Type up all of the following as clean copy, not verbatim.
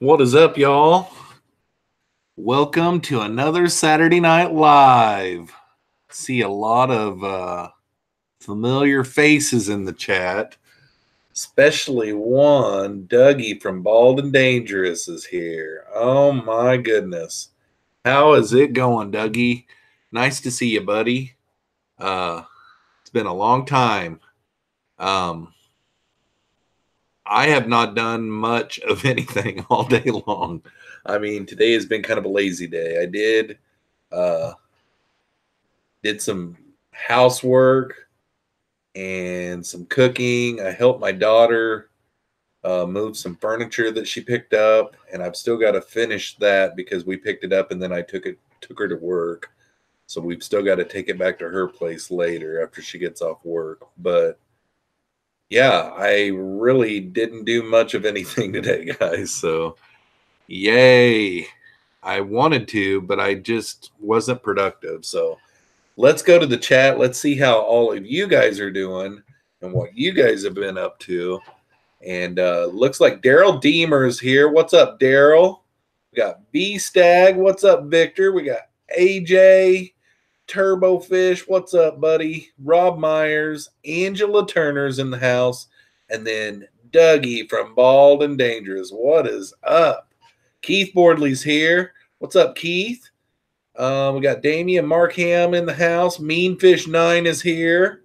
What is up, y'all? Welcome to another Saturday Night Live. See a lot of familiar faces in the chat, especially one. Dougie from Bald and Dangerous is here. Oh my goodness. How is it going, Dougie? Nice to see you, buddy. It's been a long time. I have not done much of anything all day long. I mean, today has been kind of a lazy day. I did some housework and some cooking. I helped my daughter move some furniture that she picked up, and I've still got to finish that because we picked it up and then I took her to work. So we've still got to take it back to her place later after she gets off work. But yeah, I really didn't do much of anything today, guys. So yay. I wanted to, but I just wasn't productive. So let's go to the chat. Let's see how all of you guys are doing and what you guys have been up to. And looks like Daryl Deemer is here. What's up, Daryl? We got B Stag. What's up, Victor? We got AJ Turbo Fish. What's up, buddy? Rob Myers. Angela Turner's in the house. And then Dougie from Bald and Dangerous. What is up? Keith Boardley's here. What's up, Keith? We got Damian Markham in the house. Meanfish9 is here.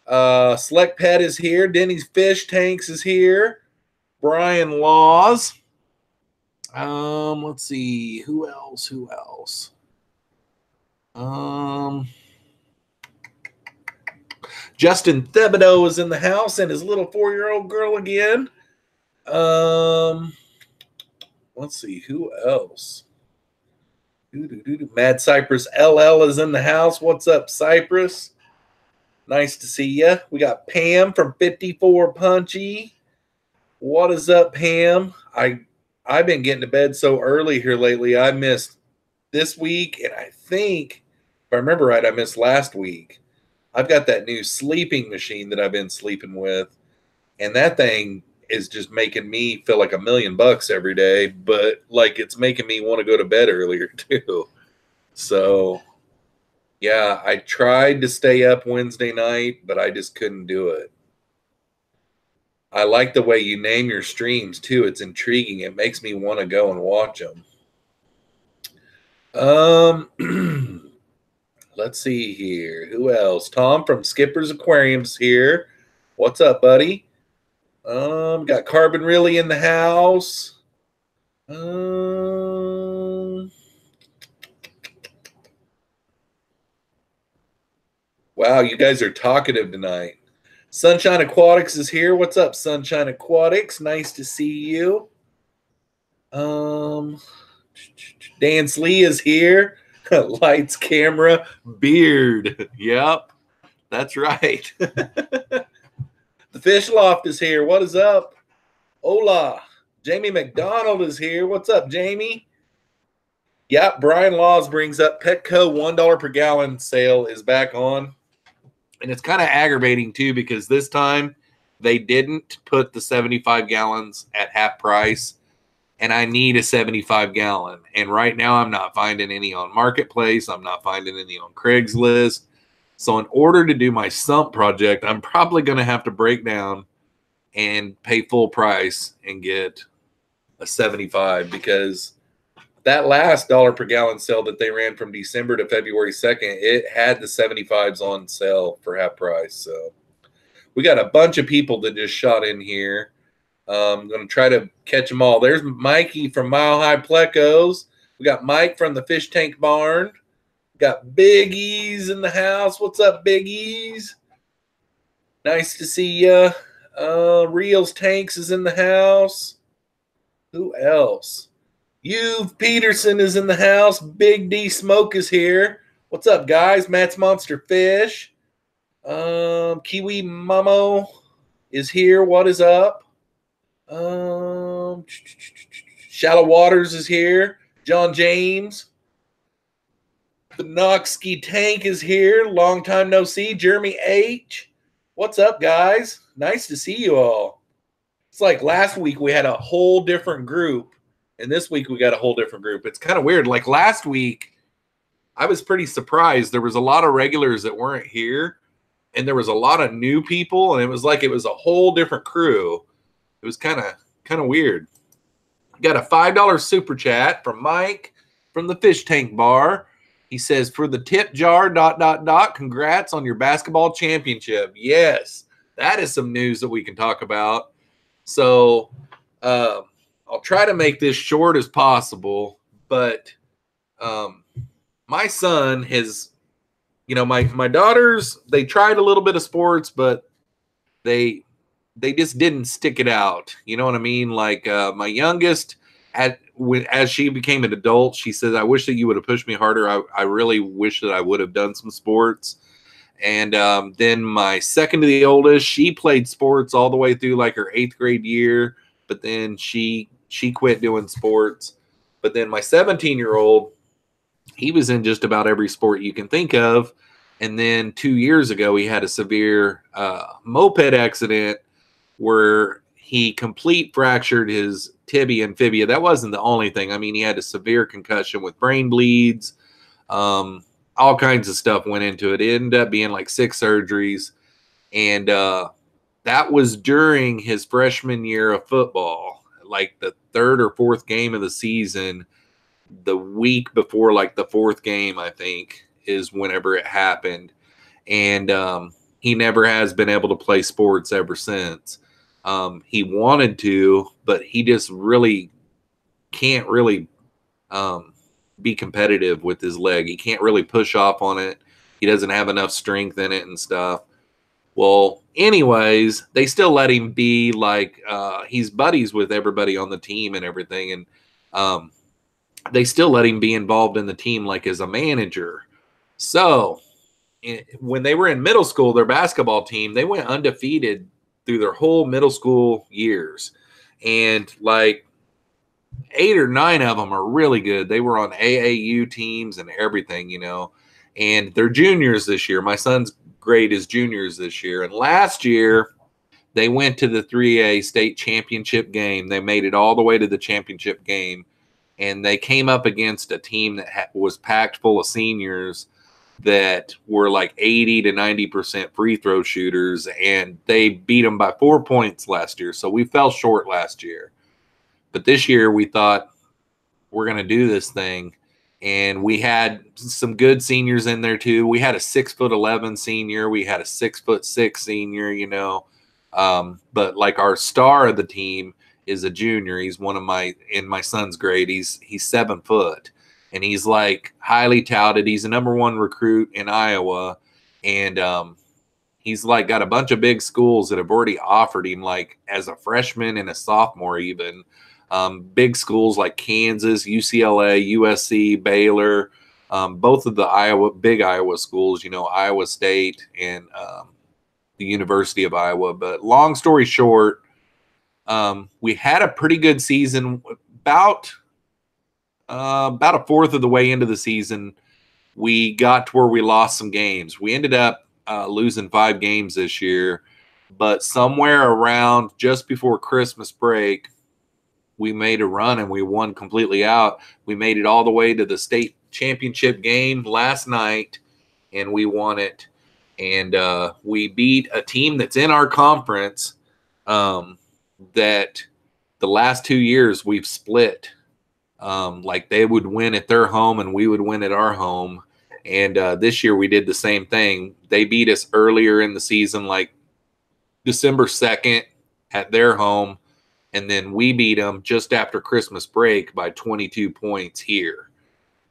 Select Pet is here. Denny's Fish Tanks is here. Brian Laws. Let's see. Who else? Justin Thibodeau is in the house and his little 4-year-old girl again. Let's see. Who else? Mad Cypress LL is in the house. What's up, Cypress? Nice to see you. We got Pam from 54 Punchy. What is up, Pam? I've been getting to bed so early here lately. I missed this week, and I think, if I remember right, I missed last week. I've got that new sleeping machine that I've been sleeping with, and that thing is just making me feel like $1 million every day, but like it's making me want to go to bed earlier too. So yeah, I tried to stay up Wednesday night, but I just couldn't do it. I like the way you name your streams too. It's intriguing. It makes me want to go and watch them. Let's see here. Who else? Tom from Skipper's Aquarium's here. What's up, buddy? Got Carbon Really in the house. Wow, you guys are talkative tonight. Sunshine Aquatics is here. What's up, Sunshine Aquatics? Nice to see you. Dan Slee is here. Lights, camera, beard. Yep, that's right. The Fish Loft is here. What is up? Hola. Jamie McDonald is here. What's up, Jamie? Yep, Brian Laws brings up Petco $1 per gallon sale is back on. And it's kind of aggravating, too, because this time they didn't put the 75 gallons at half price. And I need a 75 gallon. And right now I'm not finding any on Marketplace. I'm not finding any on Craigslist. So in order to do my sump project, I'm probably going to have to break down and pay full price and get a 75, because that last $1 per gallon sale that they ran from December to February 2nd, it had the 75s on sale for half price. So we got a bunch of people that just shot in here. I'm going to try to catch them all. There's Mikey from Mile High Plecos. We got Mike from the Fish Tank Barn. Got Big E's in the house. What's up, Big E's? Nice to see ya. Reels Tanks is in the house. Who else? You've Peterson is in the house. Big D Smoke is here. What's up, guys? Matt's Monster Fish. Kiwi Momo is here. What is up? Shallow Waters is here. John James. The Noxkey Tank is here. Long time no see. Jeremy H. What's up, guys? Nice to see you all. It's like last week we had a whole different group And this week we got a whole different group. It's kind of weird. Like last week, I was pretty surprised. There was a lot of regulars that weren't here, and there was a lot of new people, and it was like it was a whole different crew. It was kind of weird. Got a $5 super chat from Mike from the Fish Tank Bar. He says, for the tip jar, ... congrats on your basketball championship. Yes, that is some news that we can talk about. So I'll try to make this short as possible, but my son has, my daughters, they tried a little bit of sports, but they just didn't stick it out. You know what I mean? Like my youngest, as she became an adult, she says, I wish that you would have pushed me harder. I really wish that I would have done some sports. And then my second to the oldest, she played sports all the way through like her 8th grade year, but then she quit doing sports. But then my 17-year-old, he was in just about every sport you can think of. And then 2 years ago, he had a severe moped accident where he complete fractured his tibia and fibia. That wasn't the only thing. I mean, he had a severe concussion with brain bleeds. All kinds of stuff went into it. It ended up being like 6 surgeries. And that was during his freshman year of football, like the 3rd or 4th game of the season. The week before like the 4th game, I think, is whenever it happened. And he never has been able to play sports ever since. He wanted to, but he just really can't really be competitive with his leg. He can't really push off on it. He doesn't have enough strength in it and stuff. Well, anyways, they still let him be like he's buddies with everybody on the team and everything. And they still let him be involved in the team like as a manager. So when they were in middle school, their basketball team, they went undefeated through their whole middle school years. And like 8 or 9 of them are really good. They were on AAU teams and everything, and they're juniors this year. My son's grade is juniors this year. And last year they went to the 3A state championship game. They made it all the way to the championship game. And they came up against a team that was packed full of seniors that were like 80 to 90% free throw shooters, and they beat them by 4 points last year. So we fell short last year. But this year we thought we're going to do this thing, and we had some good seniors in there too. We had a 6'11" senior. We had a 6'6" senior, but like our star of the team is a junior. He's in my son's grade. He's 7 foot. And he's like highly touted. He's a #1 recruit in Iowa. And he's like got a bunch of big schools that have already offered him like as a freshman and a sophomore even. Big schools like Kansas, UCLA, USC, Baylor, both of the big Iowa schools, Iowa State and the University of Iowa. But long story short, we had a pretty good season. About a fourth of the way into the season, we got to where we lost some games. We ended up losing 5 games this year, but somewhere around just before Christmas break, we made a run and we won completely out. We made it all the way to the state championship game last night, and we won it. And we beat a team that's in our conference that the last 2 years we've split. Like they would win at their home and we would win at our home. And this year we did the same thing. They beat us earlier in the season, like December 2nd at their home. And then we beat them just after Christmas break by 22 points here.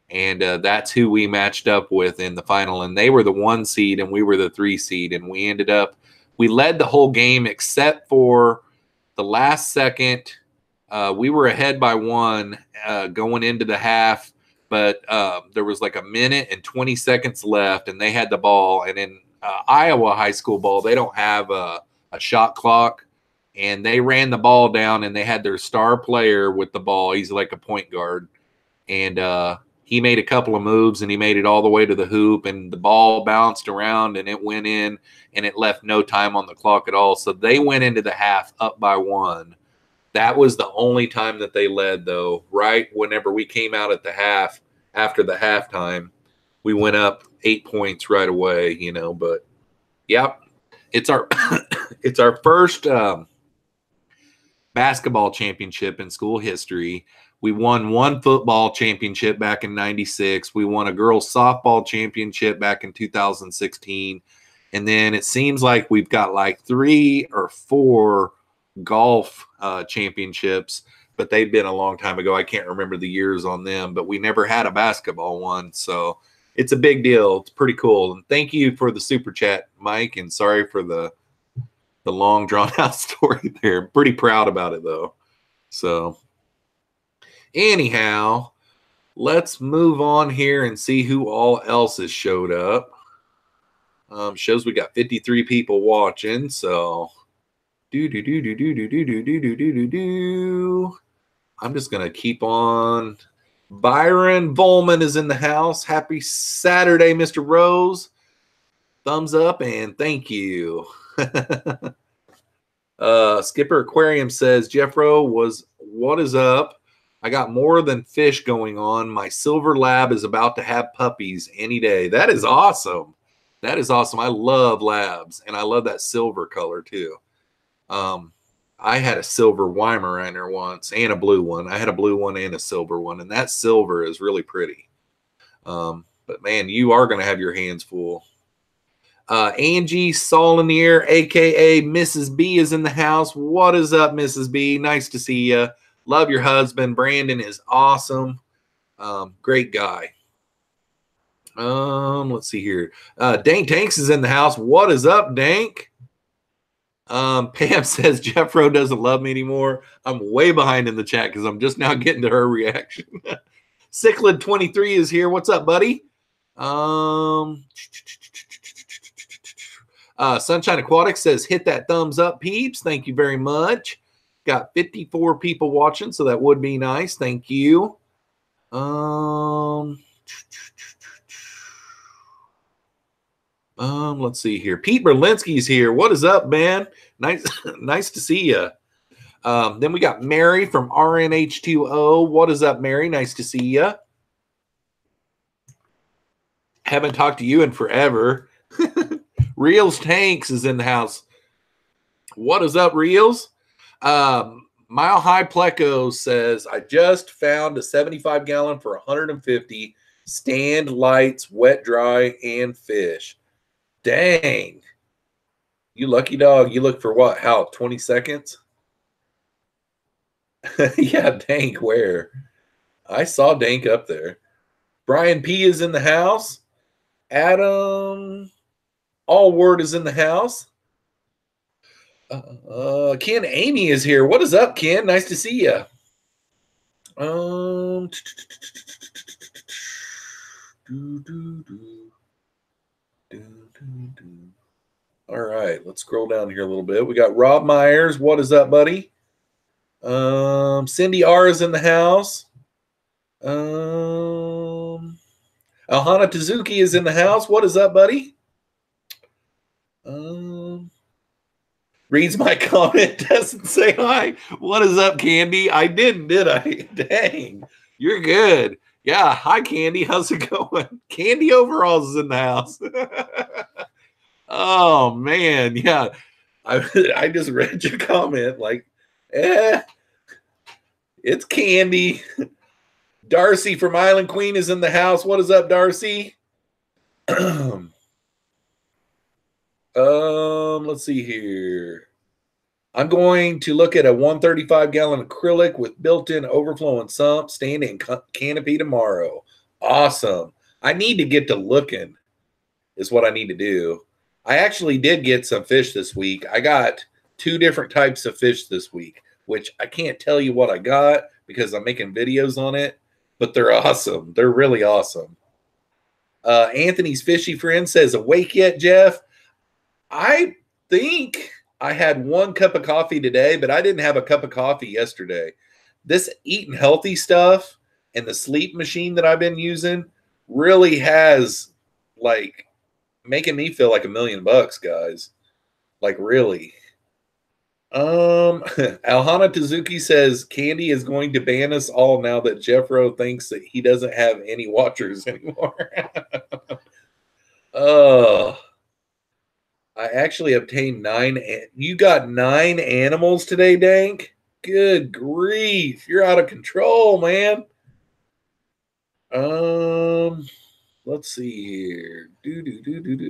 And that's who we matched up with in the final. And they were the 1 seed and we were the 3 seed. And we led the whole game except for the last second. We were ahead by 1 going into the half, but there was like a minute and 20 seconds left, and they had the ball. And in Iowa high school ball, they don't have a shot clock, and they ran the ball down, and they had their star player with the ball. He's like a point guard, and he made a couple of moves, and he made it all the way to the hoop, and the ball bounced around, and it went in, and it left no time on the clock at all. So they went into the half up by 1. That was the only time that they led, though. Right whenever we came out at the half, after the halftime, we went up 8 points right away. You know, but yep, it's our it's our first basketball championship in school history. We won one football championship back in '96. We won a girls softball championship back in 2016. And then it seems like we've got like 3 or 4 golf championships, but they've been a long time ago. I can't remember the years on them, but we never had a basketball one. So it's a big deal. It's pretty cool. And thank you for the super chat, Mike. And sorry for the long drawn out story there. Pretty proud about it though. So anyhow, let's move on here and see who all else has showed up. Shows we got 53 people watching. So I'm just gonna keep on. Byron Volman is in the house. Happy Saturday, Mr. Rose. Thumbs up and thank you. Skipper Aquarium says, Jeffro what is up? I got more than fish going on. My silver lab is about to have puppies any day. That is awesome. That is awesome. I love labs, and I love that silver color too. I had a silver Weimaraner once and a blue one. I had a blue one and a silver one, and that silver is really pretty. But man, you are going to have your hands full. Angie Solinier, a.k.a. Mrs. B, is in the house. What is up, Mrs. B? Nice to see you. Love your husband. Brandon is awesome. Great guy. Let's see here. Dank Tanks is in the house. What is up, Dank? Pam says Jeffro doesn't love me anymore. I'm way behind in the chat because I'm just now getting to her reaction. Cichlid 23 is here. What's up, buddy? Sunshine Aquatics says hit that thumbs up, peeps. Thank you very much. Got 54 people watching, so that would be nice. Thank you. Let's see here. Pete Berlinski's here. What is up, man? Nice, nice to see you. Then we got Mary from RNH2O. What is up, Mary? Nice to see you. Haven't talked to you in forever. Reels Tanks is in the house. What is up, Reels? Mile High Pleco says, I just found a 75-gallon for 150. Stand, lights, wet, dry, and fish. Dang. You lucky dog. You look for what? How? 20 seconds? Yeah, Dank, where? I saw Dank up there. Brian P is in the house. Adam Allward is in the house. Ken Amy is here. What is up, Ken? Nice to see you. All right, let's scroll down here a little bit. We got Rob Myers. What is up, buddy? Cindy R is in the house. Alhana Tezuki is in the house. What is up, buddy? Reads my comment, doesn't say hi. What is up, Candy? I didn't, did I? Dang, you're good. Yeah, hi, Candy. How's it going? Candy Overalls is in the house. Oh, man. Yeah, I just read your comment like, it's Candy. Darcy from Island Queen is in the house. What is up, Darcy? Let's see here. I'm going to look at a 135-gallon acrylic with built-in overflowing sump, stand, and canopy tomorrow. Awesome. I need to get to looking is what I need to do. I actually did get some fish this week. I got 2 different types of fish this week, which I can't tell you what I got because I'm making videos on it, but they're awesome. They're really awesome. Anthony's fishy friend says, awake yet, Jeff? I think I had 1 cup of coffee today, but I didn't have a cup of coffee yesterday. This eating healthy stuff and the sleep machine that I've been using really has, like, making me feel like $1 million, guys. Like, really. Alhana Tezuki says Candy is going to ban us all now that Jeffro thinks that he doesn't have any watchers anymore. Oh, I actually obtained 9. You got 9 animals today, Dank? Good grief. You're out of control, man. Let's see here.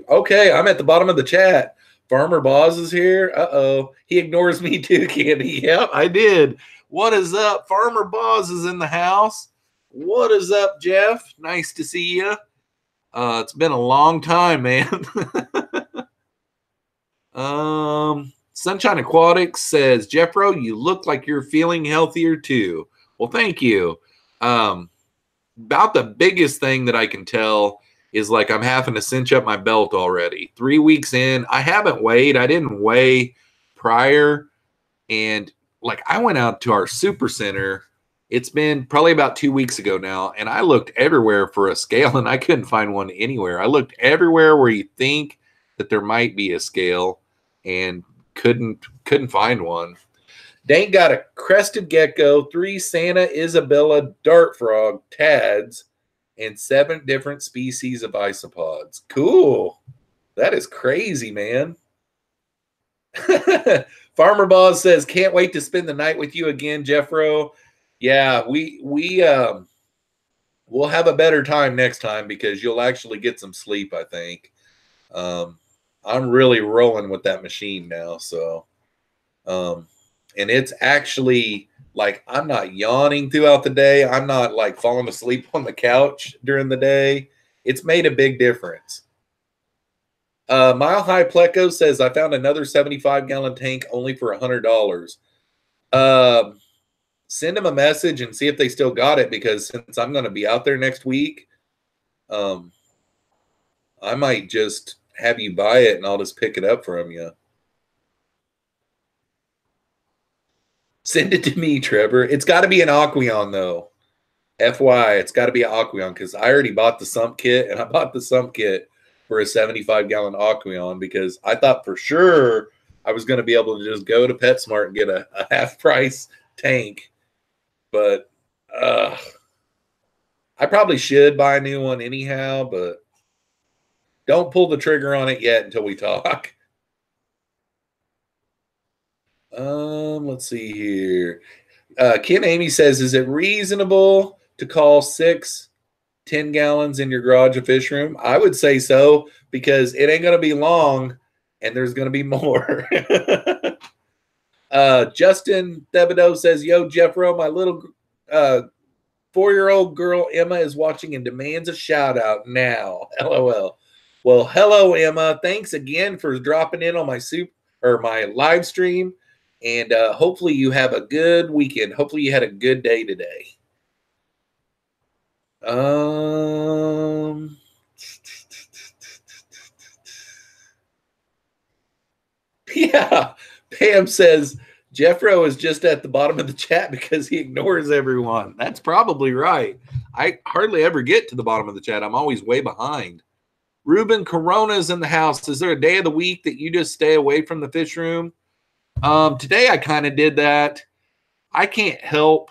Okay, I'm at the bottom of the chat. Farmer Boz is here. Uh-oh. He ignores me too, Candy. Yep, I did. What is up? Farmer Boz is in the house. What is up, Jeff? Nice to see you. It's been a long time, man. Sunshine Aquatics says, Jeffro, you look like you're feeling healthier too. Well, thank you. About the biggest thing that I can tell is like I'm having to cinch up my belt already. 3 weeks in, I haven't weighed. I didn't weigh prior. And like I went out to our super center. It's been probably about 2 weeks ago now. And I looked everywhere for a scale and I couldn't find one anywhere. I looked everywhere where you think that there might be a scale and couldn't find one. Dank got a crested gecko, 3 Santa Isabella dart frog tads, and 7 different species of isopods. Cool. That is crazy, man. Farmer Boz says, can't wait to spend the night with you again, Jeffro. Yeah, we'll have a better time next time because you'll actually get some sleep, I think. I'm really rolling with that machine now, so and it's actually like I'm not yawning throughout the day. I'm not like falling asleep on the couch during the day. It's made a big difference. Mile High Pleco says, I found another 75-gallon tank only for $100. Send them a message and see if they still got it, because since I'm going to be out there next week, I might just have you buy it and I'll just pick it up from you. Send it to me, Trevor. It's got to be an Aquarium, though. FY, it's got to be an Aquarium, because I already bought the sump kit, and I bought the sump kit for a 75-gallon Aquarium because I thought for sure I was going to be able to just go to PetSmart and get a half-price tank. But I probably should buy a new one anyhow, but don't pull the trigger on it yet until we talk. Let's see here. Ken Amy says, is it reasonable to call 6 10 gallons in your garage a fish room? I would say so, because it ain't going to be long and there's going to be more. Justin Thibodeau says, yo, Jeffro, my little 4-year-old girl Emma is watching and demands a shout out now. LOL. Well, hello, Emma. Thanks again for dropping in on my live stream. And hopefully you have a good weekend. Hopefully you had a good day today. Yeah, Pam says Jeffro is just at the bottom of the chat because he ignores everyone. That's probably right. I hardly ever get to the bottom of the chat. I'm always way behind. Ruben Corona's in the house. Is there a day of the week that you just stay away from the fish room? Today I kind of did that. I can't help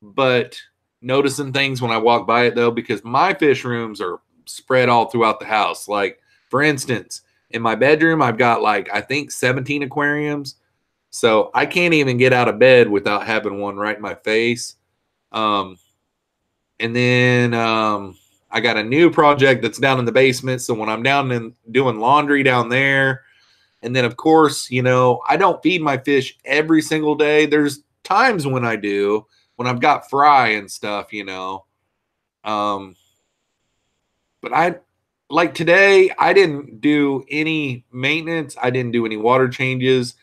but noticing things when I walk by it, though, because my fish rooms are spread all throughout the house. Like, for instance, in my bedroom, I've got like, I think 17 aquariums. So I can't even get out of bed without having one right in my face. And then I got a new project that's down in the basement. So when I'm down and doing laundry down there, and then, of course, you know, I don't feed my fish every single day. There's times when I do, when I've got fry and stuff, you know. But like today, I didn't do any maintenance. I didn't do any water changes.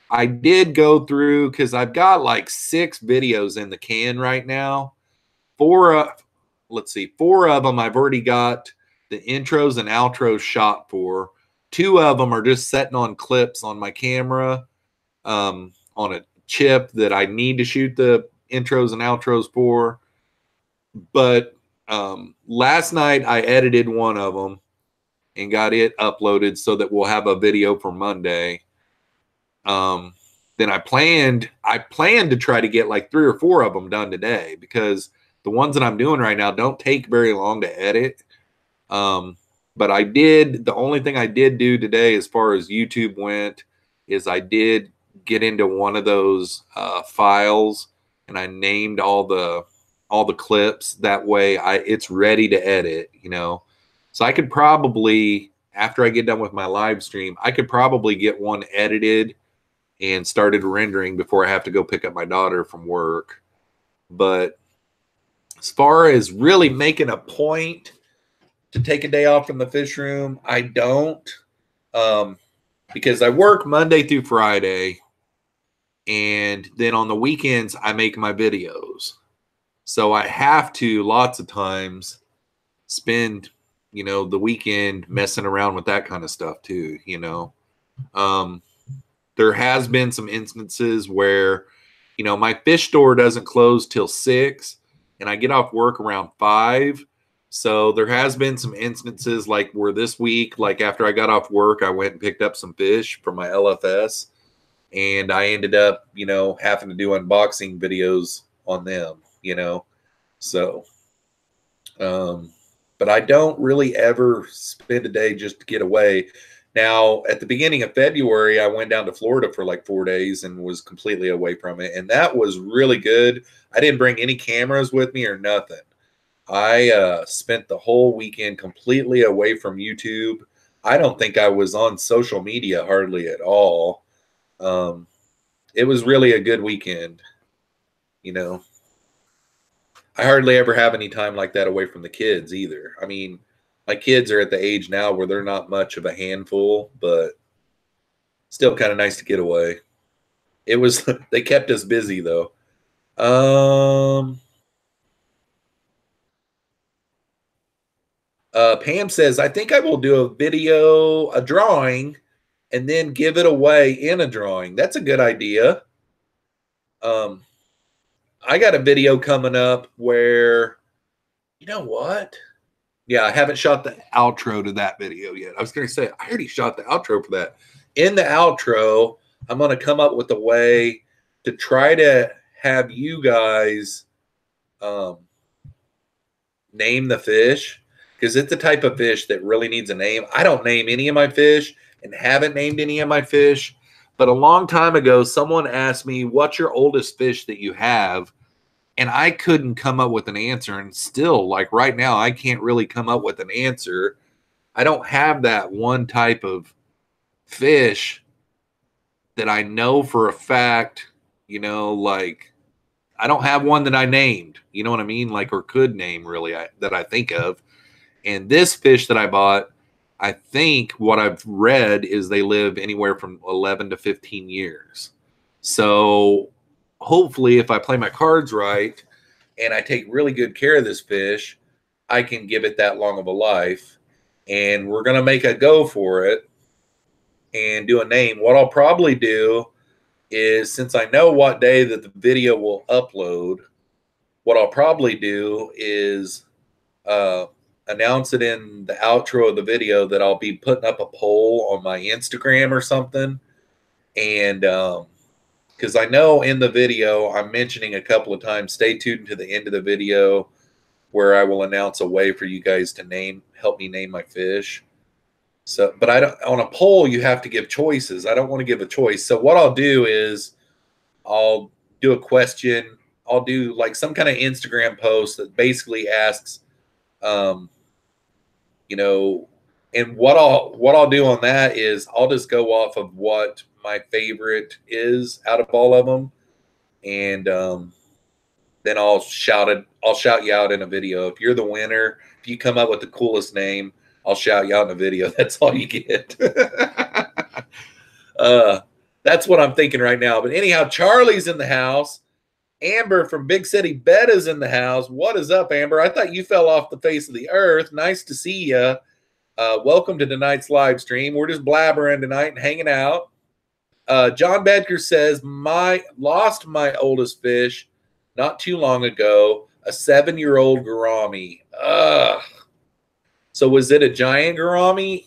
I did go through, because I've got like 6 videos in the can right now. 4 of them I've already got the intros and outros shot for. 2 of them are just setting on clips on my camera on a chip that I need to shoot the intros and outros for. But last night I edited one of them and got it uploaded so that we'll have a video for Monday. then I planned to try to get like 3 or 4 of them done today, because the ones that I'm doing right now don't take very long to edit. But the only thing I did do today as far as YouTube went is I did get into one of those files, and I named all the clips. That way it's ready to edit, you know. So I could probably, after I get done with my live stream, I could probably get one edited and started rendering before I have to go pick up my daughter from work. But as far as really making a point to take a day off from the fish room, I don't, because I work Monday through Friday, and then on the weekends I make my videos. So I have to lots of times spend, you know, the weekend messing around with that kind of stuff too, you know. There has been some instances where, you know, my fish store doesn't close till 6, and I get off work around 5. So there has been some instances like where this week, like after I got off work, I went and picked up some fish from my LFS, and I ended up, you know, having to do unboxing videos on them, you know. So, but I don't really ever spend a day just to get away. Now, at the beginning of February, I went down to Florida for like 4 days and was completely away from it. And that was really good. I didn't bring any cameras with me or nothing. I spent the whole weekend completely away from YouTube. I don't think I was on social media hardly at all. It was really a good weekend, you know. I hardly ever have any time like that away from the kids either. I mean, my kids are at the age now where they're not much of a handful, but still kind of nice to get away. It was, they kept us busy though. Pam says, I think I will do a video, a drawing, and then give it away in a drawing. That's a good idea. I got a video coming up where, you know what? Yeah, I haven't shot the outro to that video yet. I was going to say, I already shot the outro for that. In the outro, I'm going to come up with a way to try to have you guys name the fish, because it's a type of fish that really needs a name. I don't name any of my fish and haven't named any of my fish. But a long time ago, someone asked me, what's your oldest fish that you have? And I couldn't come up with an answer. And still, like right now, I can't really come up with an answer. I don't have that one type of fish that I know for a fact, you know, like I don't have one that I named, you know what I mean? Like, or could name really, that I think of. And this fish that I bought, I think what I've read is they live anywhere from 11 to 15 years. So hopefully if I play my cards right and I take really good care of this fish, I can give it that long of a life. And we're going to make a go for it and do a name. What I'll probably do is, since I know what day that the video will upload, what I'll probably do is announce it in the outro of the video that I'll be putting up a poll on my Instagram or something. And because I know in the video I'm mentioning a couple of times, stay tuned to the end of the video where I will announce a way for you guys to help me name my fish. So, but I don't, on a poll, you have to give choices. I don't want to give a choice. So what I'll do is I'll do a question. I'll do like some kind of Instagram post that basically asks, you know, and what I'll do on that is I'll just go off of what my favorite is out of all of them. And then I'll shout you out in a video. If you're the winner, if you come up with the coolest name, I'll shout you out in a video. That's all you get. That's what I'm thinking right now. But anyhow, Charlie's in the house. Amber from Big City Betta's in the house. What is up, Amber? I thought you fell off the face of the earth. Nice to see you. Welcome to tonight's live stream. We're just blabbering tonight and hanging out. John Bedker says, lost my oldest fish not too long ago, a 7-year-old gourami. Ugh. So was it a giant gourami?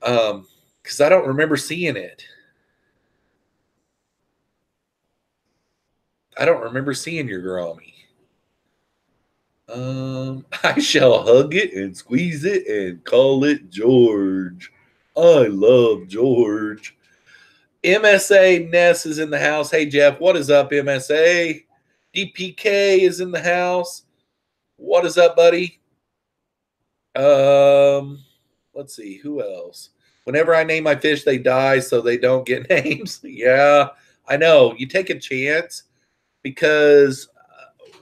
Because I don't remember seeing it. I don't remember seeing your Grammy. I shall hug it and squeeze it and call it George. I love George. MSA Ness is in the house. Hey, Jeff, what is up, MSA? DPK is in the house. What is up, buddy? Let's see. Who else? Whenever I name my fish, they die, so they don't get names. Yeah, I know. You take a chance because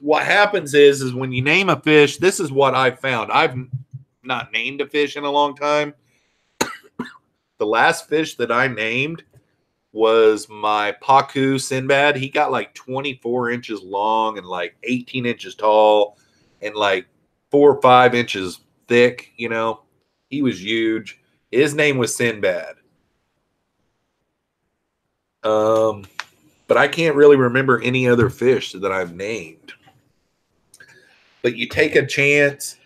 what happens is when you name a fish, this is what I've found. I've not named a fish in a long time. The last fish that I named was my Pacu Sinbad. He got like 24 inches long and like 18 inches tall and like 4 or 5 inches thick, you know. He was huge. His name was Sinbad. But I can't really remember any other fish that I've named. But you take a chance.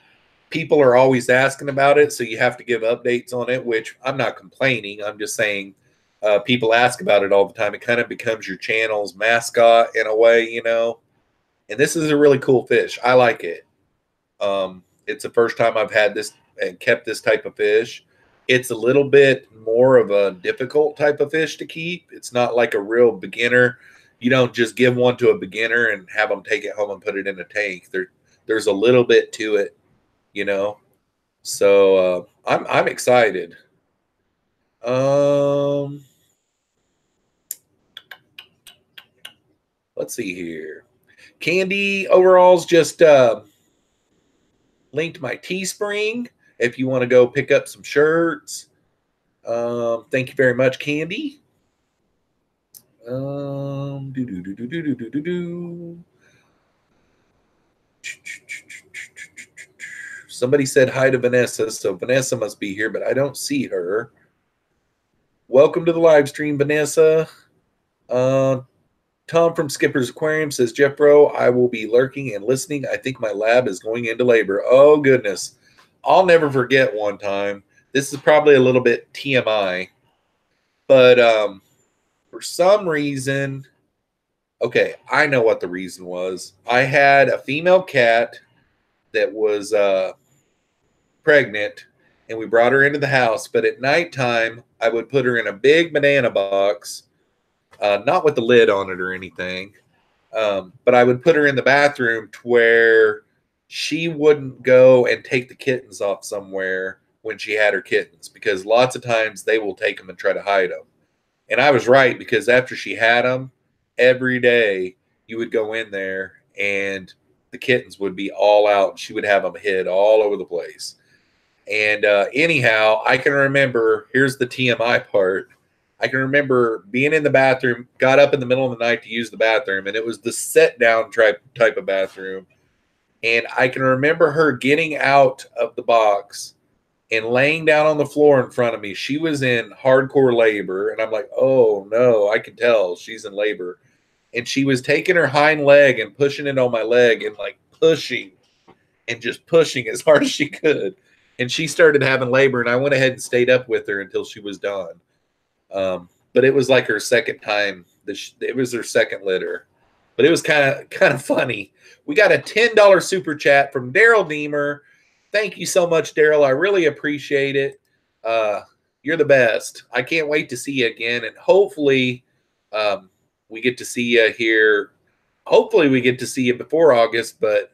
People are always asking about it, so you have to give updates on it, which I'm not complaining. I'm just saying people ask about it all the time. It kind of becomes your channel's mascot in a way, you know. And this is a really cool fish. I like it. It's the first time I've had this and kept this type of fish. It's a little bit more of a difficult type of fish to keep. It's not like a real beginner. You don't just give one to a beginner and have them take it home and put it in a tank. There's a little bit to it, you know. So I'm excited. Let's see here. Candy Overalls just linked my Teespring if you want to go pick up some shirts. Thank you very much, Candy. Somebody said hi to Vanessa, so Vanessa must be here, but I don't see her. Welcome to the live stream, Vanessa. Tom from Skipper's Aquarium says, Jeffro, I will be lurking and listening. I think my lab is going into labor. Oh, goodness. I'll never forget one time. This is probably a little bit TMI. But for some reason, okay, I know what the reason was. I had a female cat that was pregnant, and we brought her into the house. But at nighttime, I would put her in a big banana box, not with the lid on it or anything. But I would put her in the bathroom to where she wouldn't go and take the kittens off somewhere when she had her kittens, because lots of times they will take them and try to hide them. And I was right, because after she had them, every day you would go in there and the kittens would be all out. She would have them hid all over the place. And anyhow, I can remember, here's the TMI part. I can remember being in the bathroom, got up in the middle of the night to use the bathroom, and it was the set down type of bathroom. And I can remember her getting out of the box and laying down on the floor in front of me. She was in hardcore labor, and I'm like, oh no, I can tell she's in labor. And she was taking her hind leg and pushing it on my leg and like pushing and just pushing as hard as she could. And she started having labor, and I went ahead and stayed up with her until she was done. But it was like her second time. It was her second litter. But it was kind of funny. We got a $10 super chat from Daryl Deemer. Thank you so much, Daryl. I really appreciate it. You're the best. I can't wait to see you again. And hopefully we get to see you here. Hopefully we get to see you before August. But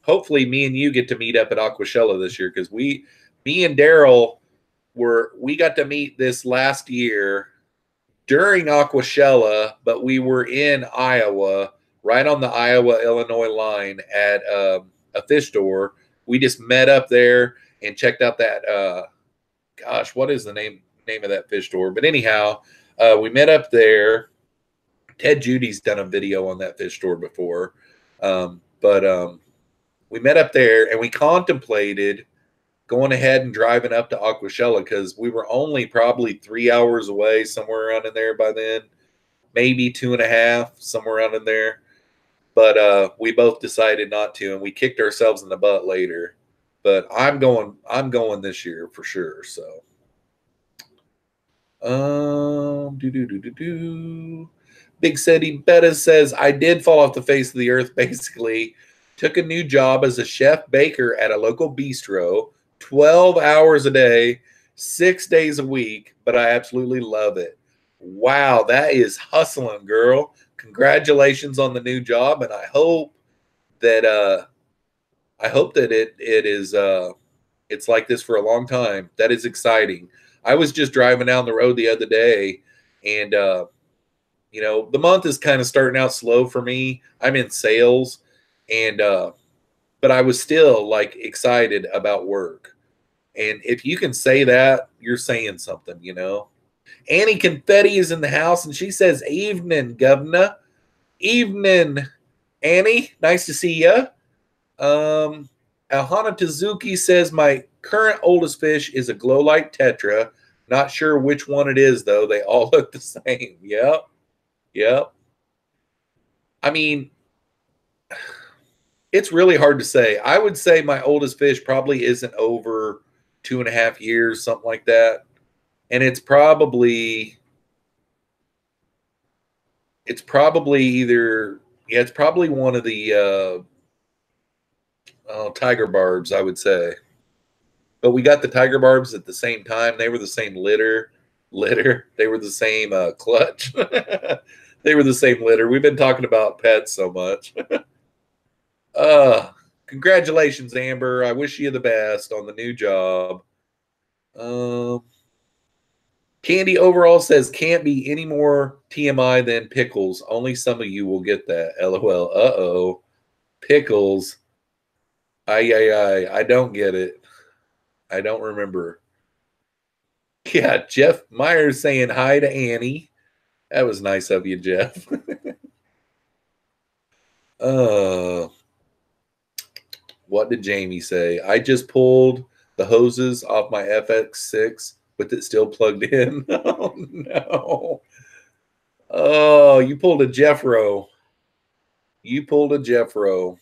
hopefully me and you get to meet up at Aquashella this year, because me and Daryl, we got to meet this last year during Aquashella, but we were in Iowa, right on the Iowa-Illinois line at a fish store. We just met up there and checked out that, gosh, what is the name of that fish store? But anyhow, we met up there. Ted Judy's done a video on that fish store before. But we met up there, and we contemplated going ahead and driving up to Aquashella, because we were only probably 3 hours away, somewhere around in there by then, maybe 2.5, somewhere around in there. But we both decided not to, and we kicked ourselves in the butt later. But I'm going this year for sure. So Big City Betta says, I did fall off the face of the earth, basically. Took a new job as a chef baker at a local bistro, 12 hours a day, 6 days a week, but I absolutely love it. Wow, that is hustling, girl. Congratulations on the new job, and I hope that it is it's like this for a long time. That is exciting. I was just driving down the road the other day, and the month is kind of starting out slow for me. I'm in sales, and but I was still like excited about work. And if you can say that, you're saying something. Annie Confetti is in the house, and she says, "Evening, Governor. Evening, Annie. Nice to see you." Alhana Tazuki says, my current oldest fish is a glow light tetra. Not sure which one it is, though. They all look the same. Yep. Yep. I mean, it's really hard to say. I would say my oldest fish probably isn't over 2.5 years, something like that. And it's probably either, it's probably one of the tiger barbs, I would say. But we got the tiger barbs at the same time. They were the same litter. They were the same clutch. They were the same litter. We've been talking about pets so much. Congratulations, Amber. I wish you the best on the new job. Candy overall says can't be any more TMI than pickles. Only some of you will get that. LOL. Uh-oh. Pickles. I don't get it. I don't remember. Yeah, Jeff Myers saying hi to Annie. That was nice of you, Jeff. What did Jamie say? I just pulled the hoses off my FX6 with it still plugged in. Oh, no. Oh, you pulled a Jeffro. You pulled a Jeffro.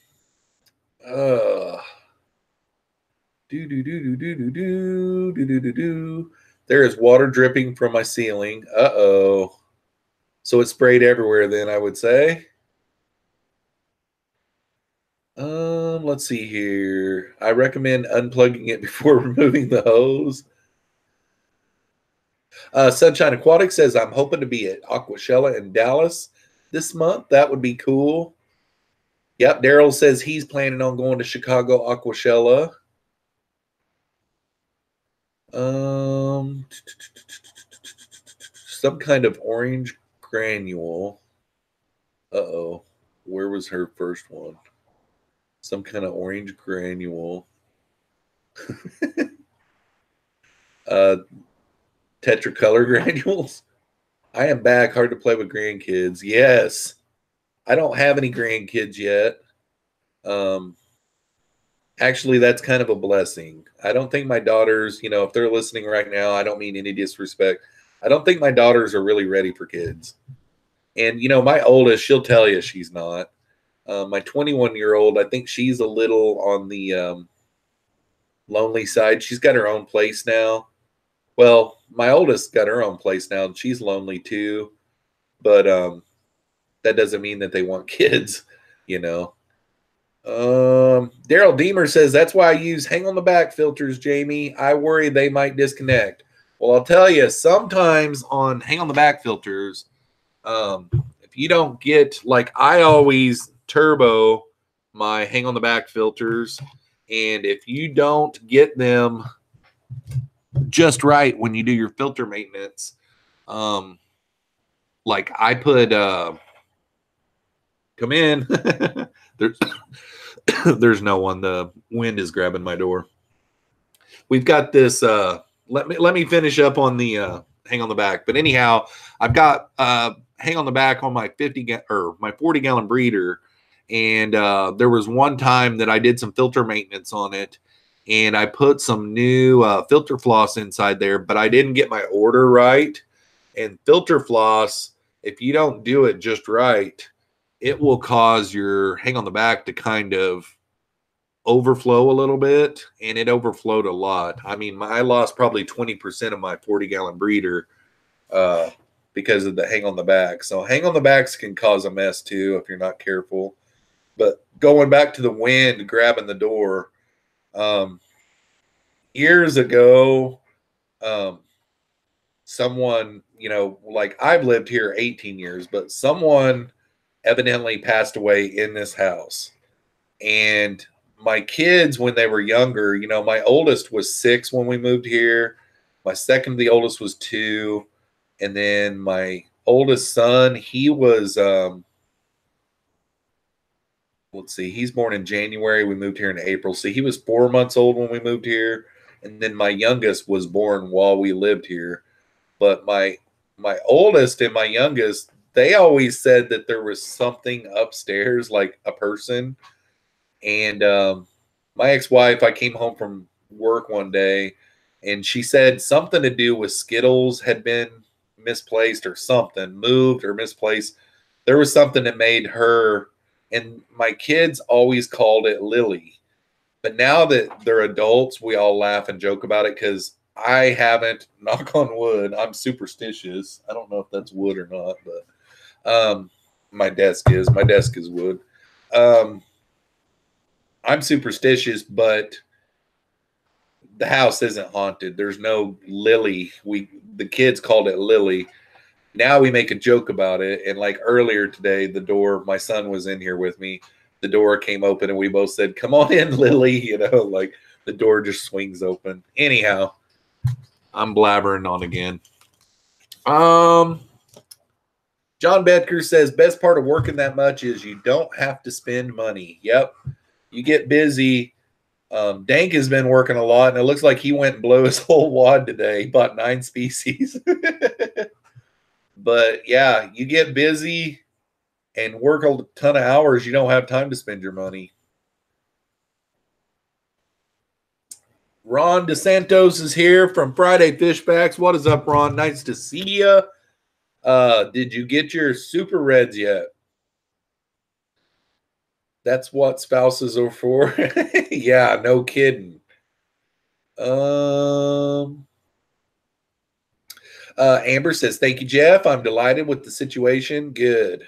There is water dripping from my ceiling. Uh-oh. So it sprayed everywhere then, I would say. Let's see here. I recommend unplugging it before removing the hose. Sunshine Aquatic says, I'm hoping to be at Aquashella in Dallas this month. That would be cool. Yep, Daryl says he's planning on going to Chicago Aquashella. Some kind of orange granule. Uh-oh. Where was her first one? Some kind of orange granule. Tetracolor granules. I am back. Hard to play with grandkids. Yes. I don't have any grandkids yet. Actually, that's kind of a blessing. I don't think my daughters, if they're listening right now, I don't mean any disrespect. I don't think my daughters are really ready for kids. And, my oldest, she'll tell you she's not. My 21-year-old, I think she's a little on the lonely side. She's got her own place now. Well, my oldest got her own place now, and she's lonely too. But that doesn't mean that they want kids, Daryl Deemer says, that's why I use hang on the back filters, Jamie. I worry they might disconnect. Well, I'll tell you, sometimes on hang on the back filters, if you don't get, like, I always turbo my hang on the back filters, and if you don't get them just right when you do your filter maintenance, like I put come in. There's no one. The wind is grabbing my door. We've got this let me finish up on the hang on the back. But anyhow, I've got hang on the back on my 40-gallon breeder, and there was one time that I did some filter maintenance on it, and I put some new filter floss inside there, but I didn't get my order right. And filter floss, if you don't do it just right, it will cause your hang on the back to kind of overflow a little bit, and it overflowed a lot. I mean, I lost probably 20% of my 40-gallon breeder because of the hang on the back. So hang on the backs can cause a mess too if you're not careful. But going back to the wind grabbing the door, years ago, someone, like I've lived here 18 years, but someone evidently passed away in this house. And my kids, when they were younger, my oldest was 6 when we moved here. My second, the oldest, was 2. And then my oldest son, he was, let's see, he's born in January. We moved here in April. So he was 4 months old when we moved here. And then my youngest was born while we lived here. But my oldest and my youngest, they always said that there was something upstairs, like a person. And my ex-wife, I came home from work one day, and she said something to do with Skittles had been misplaced or something, moved or misplaced. There was something that made her, and my kids always called it Lily. But now that they're adults, we all laugh and joke about it because I haven't, knock on wood, I'm superstitious. I don't know if that's wood or not, but my desk is wood. I'm superstitious, but the house isn't haunted. There's no Lily. The kids called it Lily. Now we make a joke about it. And like earlier today, the door, my son was in here with me. The door came open and we both said, "Come on in, Lily." Like the door just swings open. Anyhow, I'm blabbering on again. John Bedker says, best part of working that much is you don't have to spend money. Yep. You get busy. Dank has been working a lot, and it looks like he went and blew his whole wad today. He bought 9 species. But yeah, you get busy and work a ton of hours. You don't have time to spend your money. Ron DeSantos is here from Friday Fishbacks. What is up, Ron? Nice to see you. Did you get your super reds yet? That's what spouses are for. Yeah, no kidding. Amber says, thank you, Jeff. I'm delighted with the situation. Good.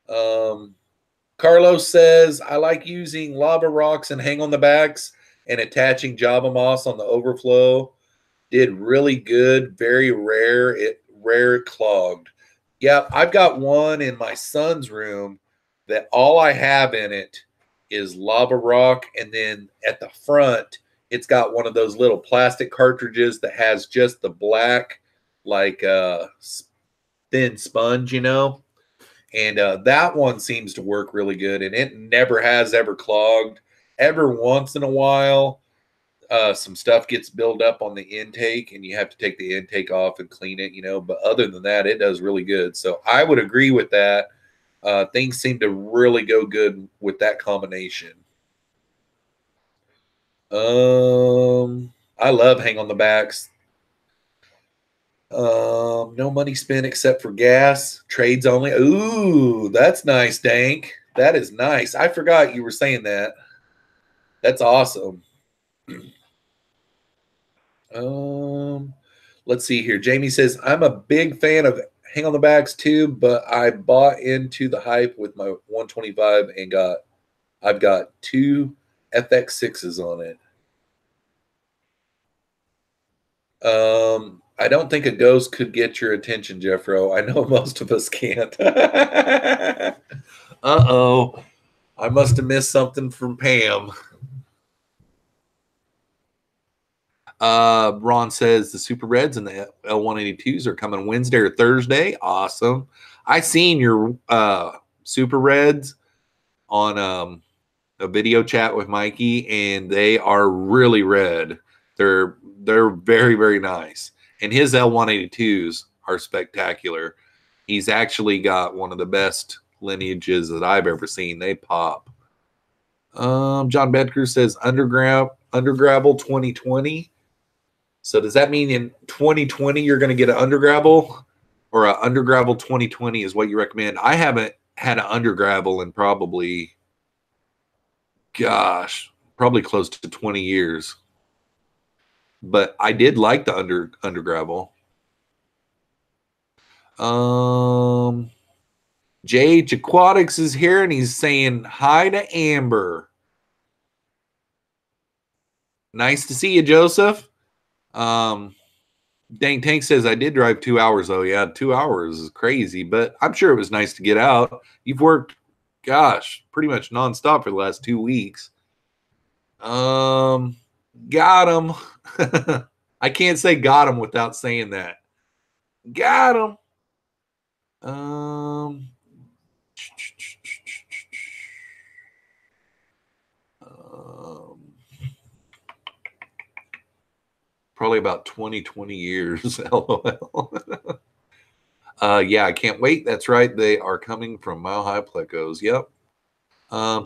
Carlos says, I like using lava rocks and hang on the backs and attaching Java moss on the overflow. Did really good. Very rare. It clogged. Yeah, I've got one in my son's room that all I have in it is lava rock. And then at the front, it's got one of those little plastic cartridges that has just the black, like thin sponge, And that one seems to work really good. And it never has ever clogged. Every once in a while, some stuff gets built up on the intake and you have to take the intake off and clean it, But other than that, it does really good. So I would agree with that. Things seem to really go good with that combination. I love hang on the backs. No money spent except for gas. Trades only. Ooh, that's nice, Dank. That is nice. I forgot you were saying that. That's awesome. Let's see here. Jamie says, I'm a big fan of hang on the backs too, but I bought into the hype with my 125 and I've got 2 FX6s on it. I don't think a ghost could get your attention, Jeffro. I know most of us can't. Uh-oh. I must have missed something from Pam. Ron says the Super Reds and the L182s are coming Wednesday or Thursday. Awesome. I seen your Super Reds on a video chat with Mikey, and they are really red. They're very, very nice. And his L182s are spectacular. He's actually got one of the best lineages that I've ever seen. They pop. John Bedker says undergrabble 2020. So does that mean in 2020 you're going to get an undergrabble, or an undergrabble 2020 is what you recommend? I haven't had an undergrabble in probably close to 20 years. But I did like the undergrabble. JH Aquatics is here, and he's saying hi to Amber. Nice to see you, Joseph. Dang Tank says, I did drive 2 hours, though. Yeah, 2 hours is crazy, but I'm sure it was nice to get out. You've worked, gosh, pretty much nonstop for the last 2 weeks. Got him. I can't say got him without saying that. Got him. Probably about 20 years. LOL. Yeah, I can't wait. That's right. They are coming from Mile High Plecos. Yep.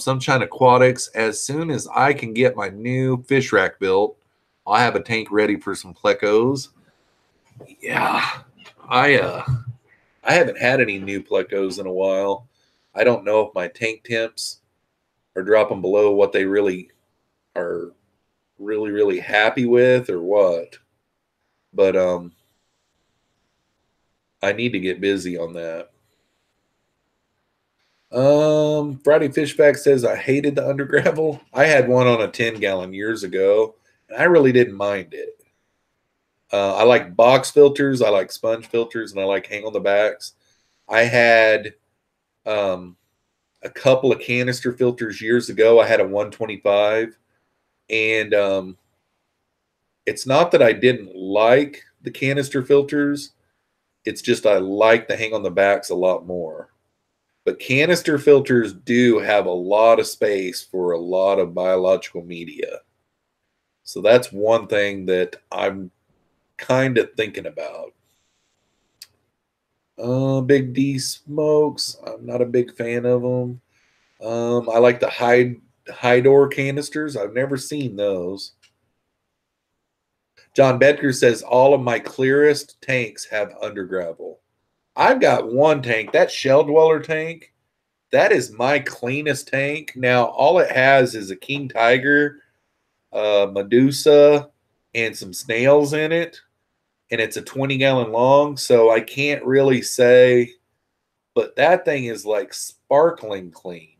Sunshine Aquatics. As soon as I can get my new fish rack built, I'll have a tank ready for some plecos. Yeah. I haven't had any new plecos in a while. I don't know if my tank temps are dropping below what they really are really happy with or what. But I need to get busy on that. Friday Fishback says I hated the undergravel. I had one on a 10-gallon years ago, and I really didn't mind it. I like box filters, I like sponge filters, and I like hang on the backs. I had a couple of canister filters years ago. I had a 125, and it's not that I didn't like the canister filters. It's just I like the hang on the backs a lot more. But canister filters do have a lot of space for a lot of biological media. So that's one thing that I'm kind of thinking about. Big D smokes. I'm not a big fan of them. I like the high door canisters. I've never seen those. John Bedker says all of my clearest tanks have undergravel. I've got one tank, that shell dweller tank. That is my cleanest tank. Now, all it has is a king tiger, Medusa, and some snails in it. And it's a 20-gallon long, so I can't really say. But that thing is like sparkling clean,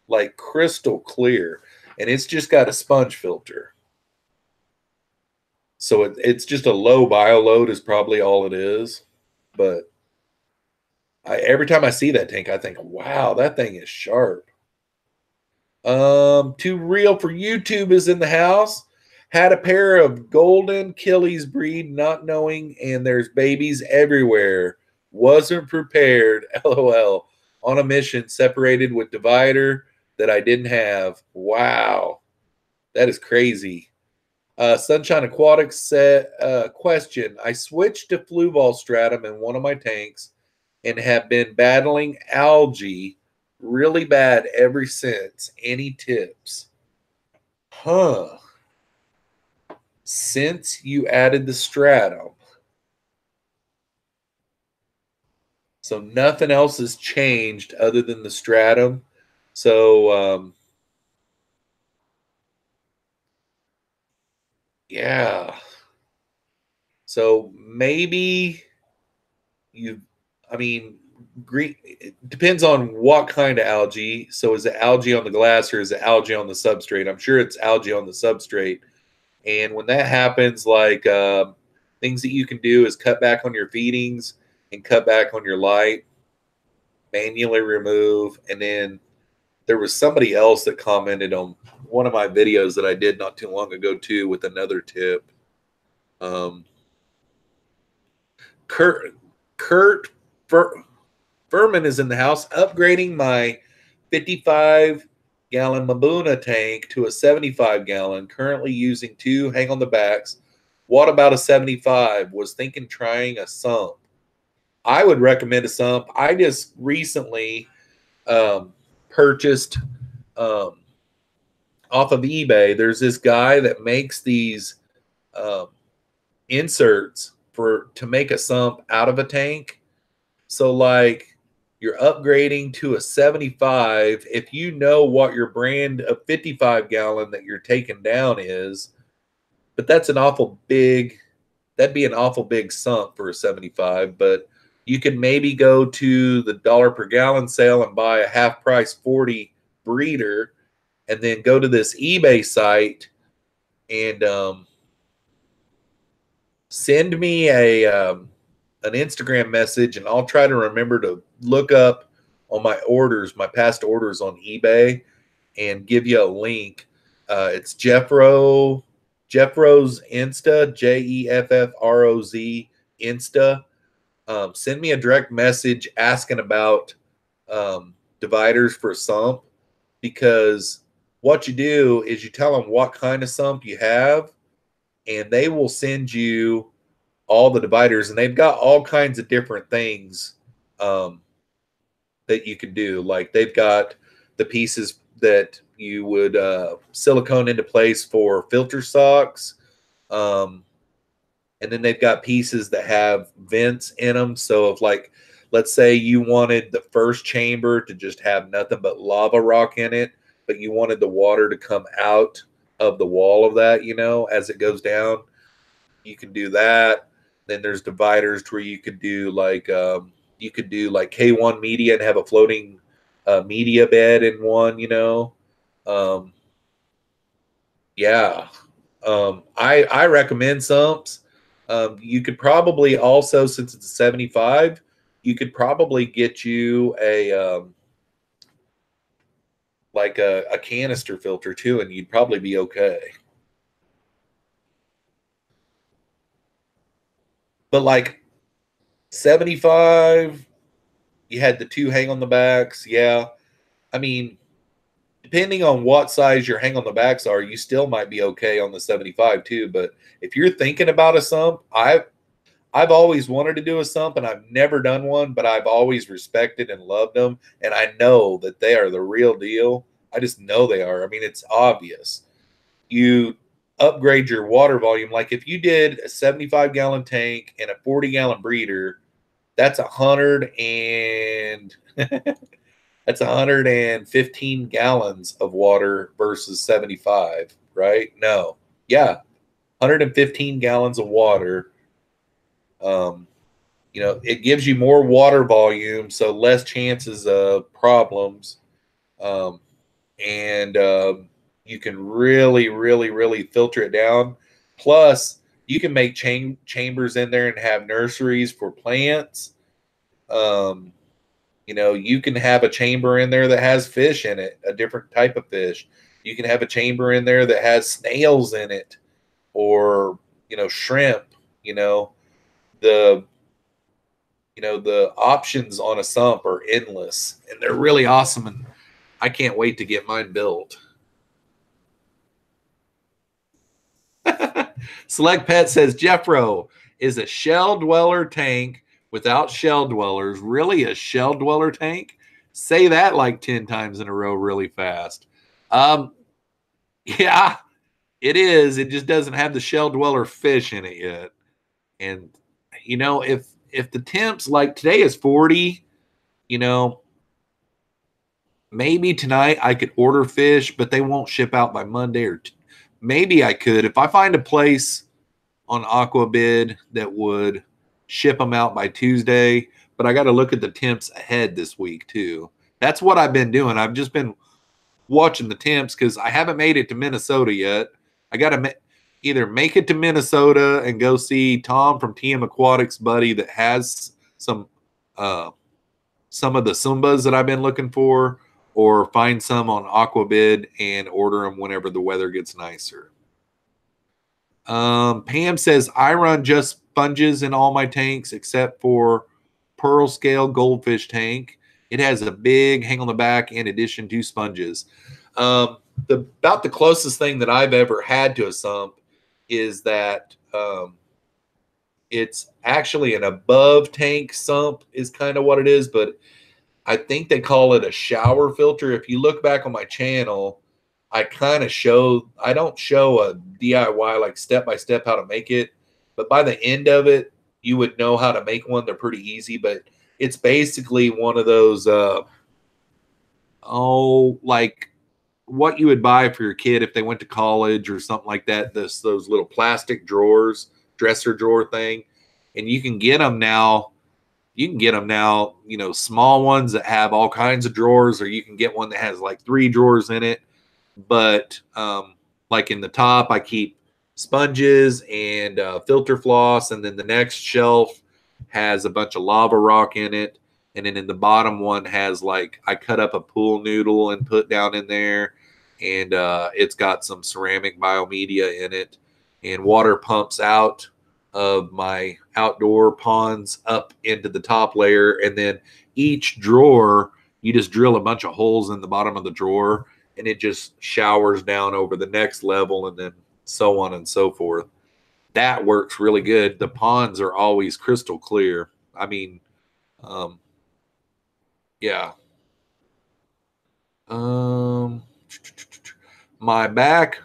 like crystal clear. And it's just got a sponge filter. So it's just a low bio load is probably all it is. But every time I see that tank, I think, wow, that thing is sharp. Too Real for YouTube is in the house. Had a pair of golden Killies breed, not knowing, and there's babies everywhere. Wasn't prepared, LOL. On a mission, separated with divider that I didn't have. Wow. That is crazy. Sunshine Aquatics said, question. I switched to Fluval stratum in one of my tanks and have been battling algae really bad ever since. Any tips? Huh. Since you added the stratum. So nothing else has changed other than the stratum. So, yeah. So maybe green, it depends on what kind of algae. So is it algae on the glass or is it algae on the substrate? I'm sure it's algae on the substrate. And when that happens, like things that you can do is cut back on your feedings and cut back on your light, manually remove. And then there was somebody else that commented on one of my videos that I did not too long ago too with another tip. Kurt Furman is in the house, upgrading my 55-gallon Mabuna tank to a 75-gallon, currently using 2 hang on the backs. What about a 75? Was thinking trying a Sump. I would recommend a Sump. I just recently purchased off of eBay. There's this guy that makes these inserts to make a Sump out of a tank. So like you're upgrading to a 75. If you know what your brand of 55-gallon that you're taking down is, but that's an awful big, that'd be an awful big Sump for a 75. But you could maybe go to the dollar per gallon sale and buy a half price 40 breeder, and then go to this eBay site and send me an Instagram message, and I'll try to remember to look up on my orders, my past orders on eBay, and give you a link. It's Jeffroz Insta, Jeffroz Insta. Send me a direct message asking about dividers for sump, because what you do is you tell them what kind of sump you have, and they will send you all the dividers, and they've got all kinds of different things that you can do. Like they've got the pieces that you would silicone into place for filter socks. And then they've got pieces that have vents in them. So if, like, let's say you wanted the first chamber to just have nothing but lava rock in it, but you wanted the water to come out of the wall of that, you know, as it goes down, you can do that. Then there's dividers where you could do like K1 media and have a floating media bed in one, you know. Yeah. I recommend Sumps. You could probably also, since it's a 75, you could probably get you a like a canister filter too, and you'd probably be okay. But like 75, you had the two hang on the backs. Yeah. I mean, depending on what size your hang on the backs are, you still might be okay on the 75 too. But if you're thinking about a sump, I've always wanted to do a sump, and I've never done one, but I've always respected and loved them, and I know that they are the real deal. I just know they are. I mean, it's obvious. You upgrade your water volume. Like if you did a 75-gallon tank and a 40-gallon breeder, that's 115 gallons of water versus 75, right? No. Yeah. 115 gallons of water. You know, it gives you more water volume, so less chances of problems. And you can really, really, really filter it down. Plus, you can make chambers in there and have nurseries for plants. You know, you can have a chamber in there that has fish in it, a different type of fish. You can have a chamber in there that has snails in it, or, you know, shrimp. You know, the options on a sump are endless, and they're really awesome, and I can't wait to get mine built. Select Pet says, Jeffro, is a shell dweller tank without shell dwellers really a shell dweller tank? Say that like 10 times in a row really fast. Yeah, it is. It just doesn't have the shell dweller fish in it yet. And, you know, if the temps, like today is 40, you know, maybe tonight I could order fish, but they won't ship out by Monday, or maybe I could. If I find a place on Aquabid that would ship them out by Tuesday, but I got to look at the temps ahead this week too. That's what I've been doing. I've just been watching the temps because I haven't made it to Minnesota yet. I got to either make it to Minnesota and go see Tom from TM Aquatics, buddy, that has some of the Sumbas that I've been looking for, or find some on Aquabid and order them whenever the weather gets nicer. Pam says, I run just sponges in all my tanks except for pearl scale goldfish tank. It has a big hang on the back in addition to sponges. About the closest thing that I've ever had to a sump is that it's actually an above tank sump is kind of what it is, but I think they call it a shower filter. If you look back on my channel, I kind of I don't show a DIY like step-by-step how to make it, but by the end of it, you would know how to make one. They're pretty easy, but it's basically one of those, like what you would buy for your kid if they went to college or something like that. Those little plastic drawers, dresser drawer thing. And you can get them now. you can get them now, small ones that have all kinds of drawers, or you can get one that has like 3 drawers in it. But like in the top, I keep sponges and filter floss, and then the next shelf has a bunch of lava rock in it. And then in the bottom one has like, I cut up a pool noodle and put down in there, and it's got some ceramic biomedia in it, and water pumps out of my outdoor ponds up into the top layer. And then each drawer, you just drill a bunch of holes in the bottom of the drawer, and it just showers down over the next level, and then so on and so forth. That works really good. The ponds are always crystal clear. I mean, yeah. My back,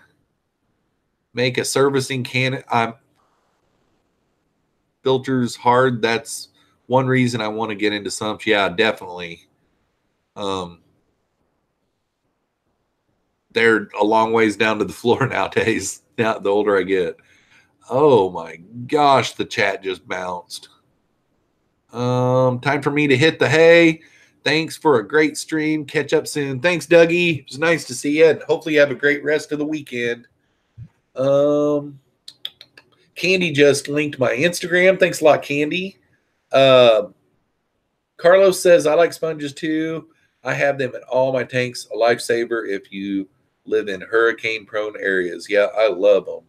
make a servicing can. Filters hard. That's one reason I want to get into Sumps. Yeah, definitely. They're a long ways down to the floor nowadays. Now, the older I get. Oh my gosh, the chat just bounced. Time for me to hit the hay. Thanks for a great stream. Catch up soon. Thanks, Dougie. It was nice to see you, and hopefully you have a great rest of the weekend. Candy just linked my Instagram. Thanks a lot, Candy. Carlos says, I like sponges too. I have them in all my tanks. A lifesaver if you live in hurricane-prone areas. Yeah, I love them.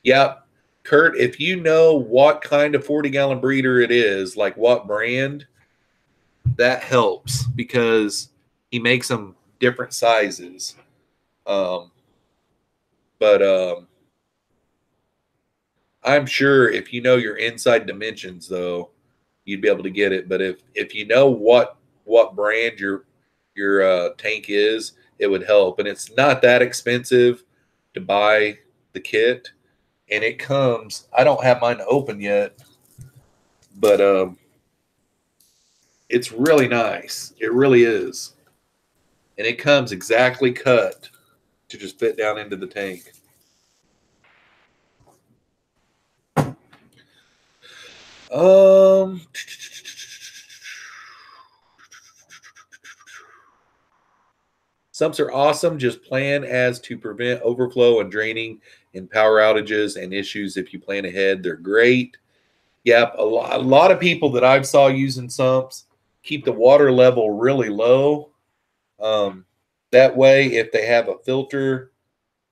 Yeah, Kurt, if you know what kind of 40-gallon breeder it is, like what brand, that helps because he makes them different sizes. I'm sure if you know your inside dimensions, though, you'd be able to get it. But if you know what brand your tank is, it would help. And it's not that expensive to buy the kit. And it comes, I don't have mine open yet, but it's really nice. It really is. And it comes exactly cut to just fit down into the tank. Sumps are awesome. Just plan as to prevent overflow and draining and power outages and issues if you plan ahead. They're great. Yep, a lot of people that I've saw using Sumps keep the water level really low. That way, if they have a filter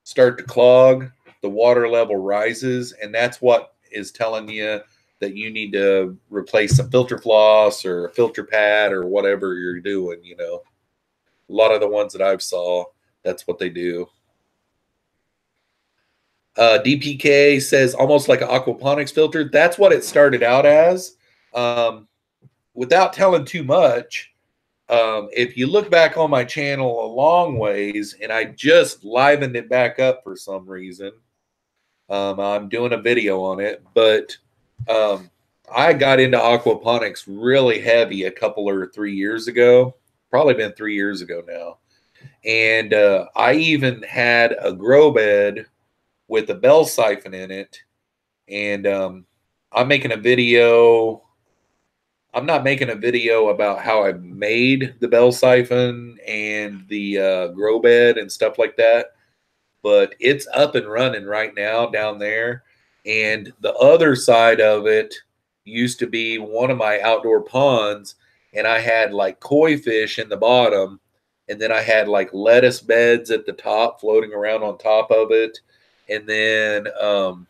start to clog, the water level rises, and that's what is telling you that you need to replace some filter floss or a filter pad or whatever you're doing. A lot of the ones that I've saw, that's what they do. DPK says almost like an aquaponics filter. That's what it started out as. Without telling too much, if you look back on my channel a long ways, and I just livened it back up for some reason, I'm doing a video on it, but I got into aquaponics really heavy a couple or 3 years ago. Probably been 3 years ago now. And I even had a grow bed with a bell siphon in it. And I'm making a video. I'm not making a video about how I made the bell siphon and the grow bed and stuff like that. But it's up and running right now down there. And the other side of it used to be one of my outdoor ponds, and I had like koi fish in the bottom, and then I had like lettuce beds at the top floating around on top of it. And then the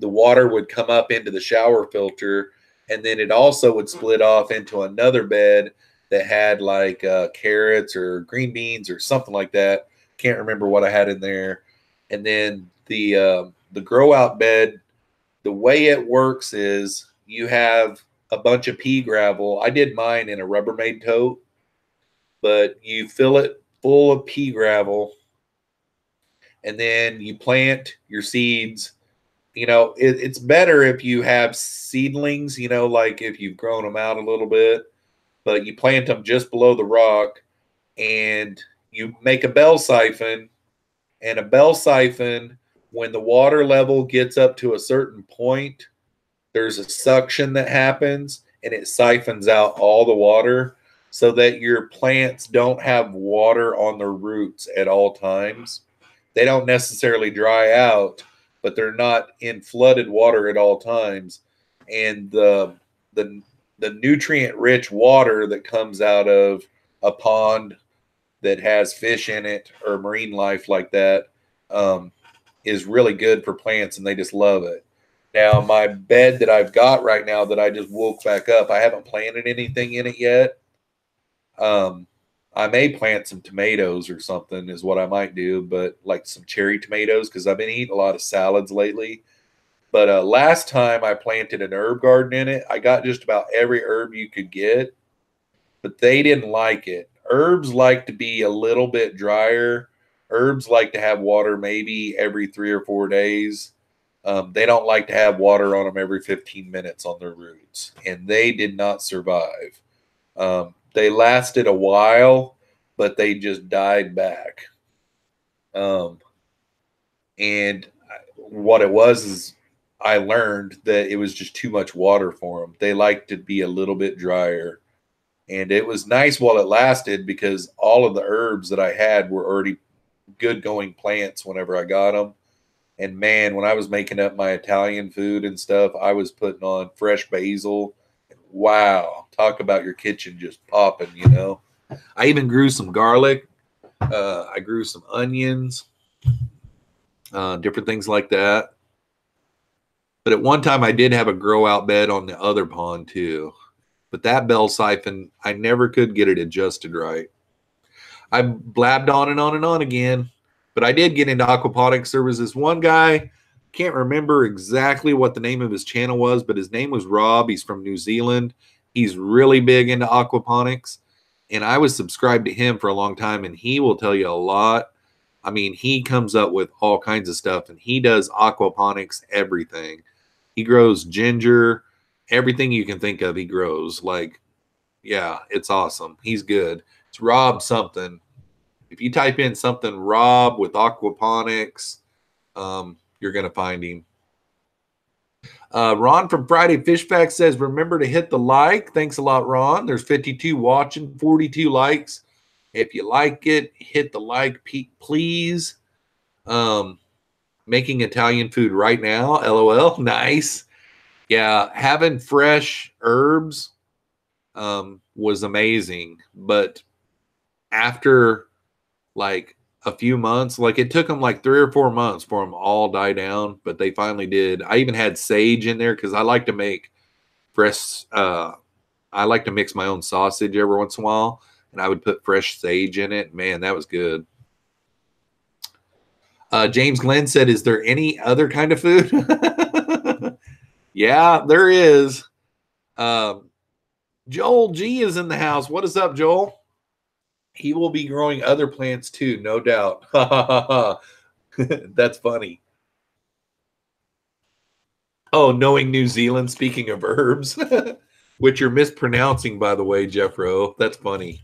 water would come up into the shower filter, and then it also would split off into another bed that had like carrots or green beans or something like that. Can't remember what I had in there. And then the grow out bed, the way it works is you have a bunch of pea gravel. I did mine in a Rubbermaid tote, but you fill it full of pea gravel, and then you plant your seeds. It's better if you have seedlings, like if you've grown them out a little bit, but you plant them just below the rock, and you make a bell siphon. And a bell siphon, when the water level gets up to a certain point, there's a suction that happens and it siphons out all the water so that your plants don't have water on their roots at all times. They don't necessarily dry out, but they're not in flooded water at all times. And the nutrient rich water that comes out of a pond that has fish in it or marine life like that is really good for plants, and they just love it. Now, my bed that I've got right now that I just woke back up, I haven't planted anything in it yet. I may plant some tomatoes or something is what I might do, but like some cherry tomatoes because I've been eating a lot of salads lately. But last time I planted an herb garden in it, I got just about every herb you could get, but they didn't like it. Herbs like to be a little bit drier. Herbs like to have water maybe every 3 or 4 days. They don't like to have water on them every 15 minutes on their roots, and they did not survive. They lasted a while, but they just died back. And what it was is I learned that it was just too much water for them. They like to be a little bit drier. And it was nice while it lasted because all of the herbs that I had were already good going plants whenever I got them. And man, when I was making up my Italian food and stuff, I was putting on fresh basil. Wow. Talk about your kitchen just popping, you know. I even grew some garlic. I grew some onions, different things like that. But at one time I did have a grow out bed on the other pond too. But that bell siphon, I never could get it adjusted right. I blabbed on and on and on again. But I did get into aquaponics. There was this one guy, can't remember exactly what the name of his channel was, but his name was Rob. He's from New Zealand. He's really big into aquaponics. And I was subscribed to him for a long time, and he will tell you a lot. I mean, he comes up with all kinds of stuff, and he does aquaponics everything. He grows ginger, everything you can think of he grows. Like, yeah, it's awesome. He's good. It's Rob something. If you type in something Rob with aquaponics, you're going to find him. Ron from Friday Fish Facts says, remember to hit the like. Thanks a lot, Ron. There's 52 watching, 42 likes. If you like it, hit the like, please. Making Italian food right now. LOL. Nice. Yeah, having fresh herbs was amazing. But after like a few months, like it took them like 3 or 4 months for them all die down, but they finally did. I even had sage in there because I like to make fresh, I like to mix my own sausage every once in a while, and I would put fresh sage in it. Man, that was good. James Glenn said, is there any other kind of food? Yeah, there is. Joel G is in the house. What is up, Joel? He will be growing other plants too, no doubt. That's funny. Oh, knowing New Zealand, speaking of herbs, which you're mispronouncing, by the way, Jeffro. That's funny.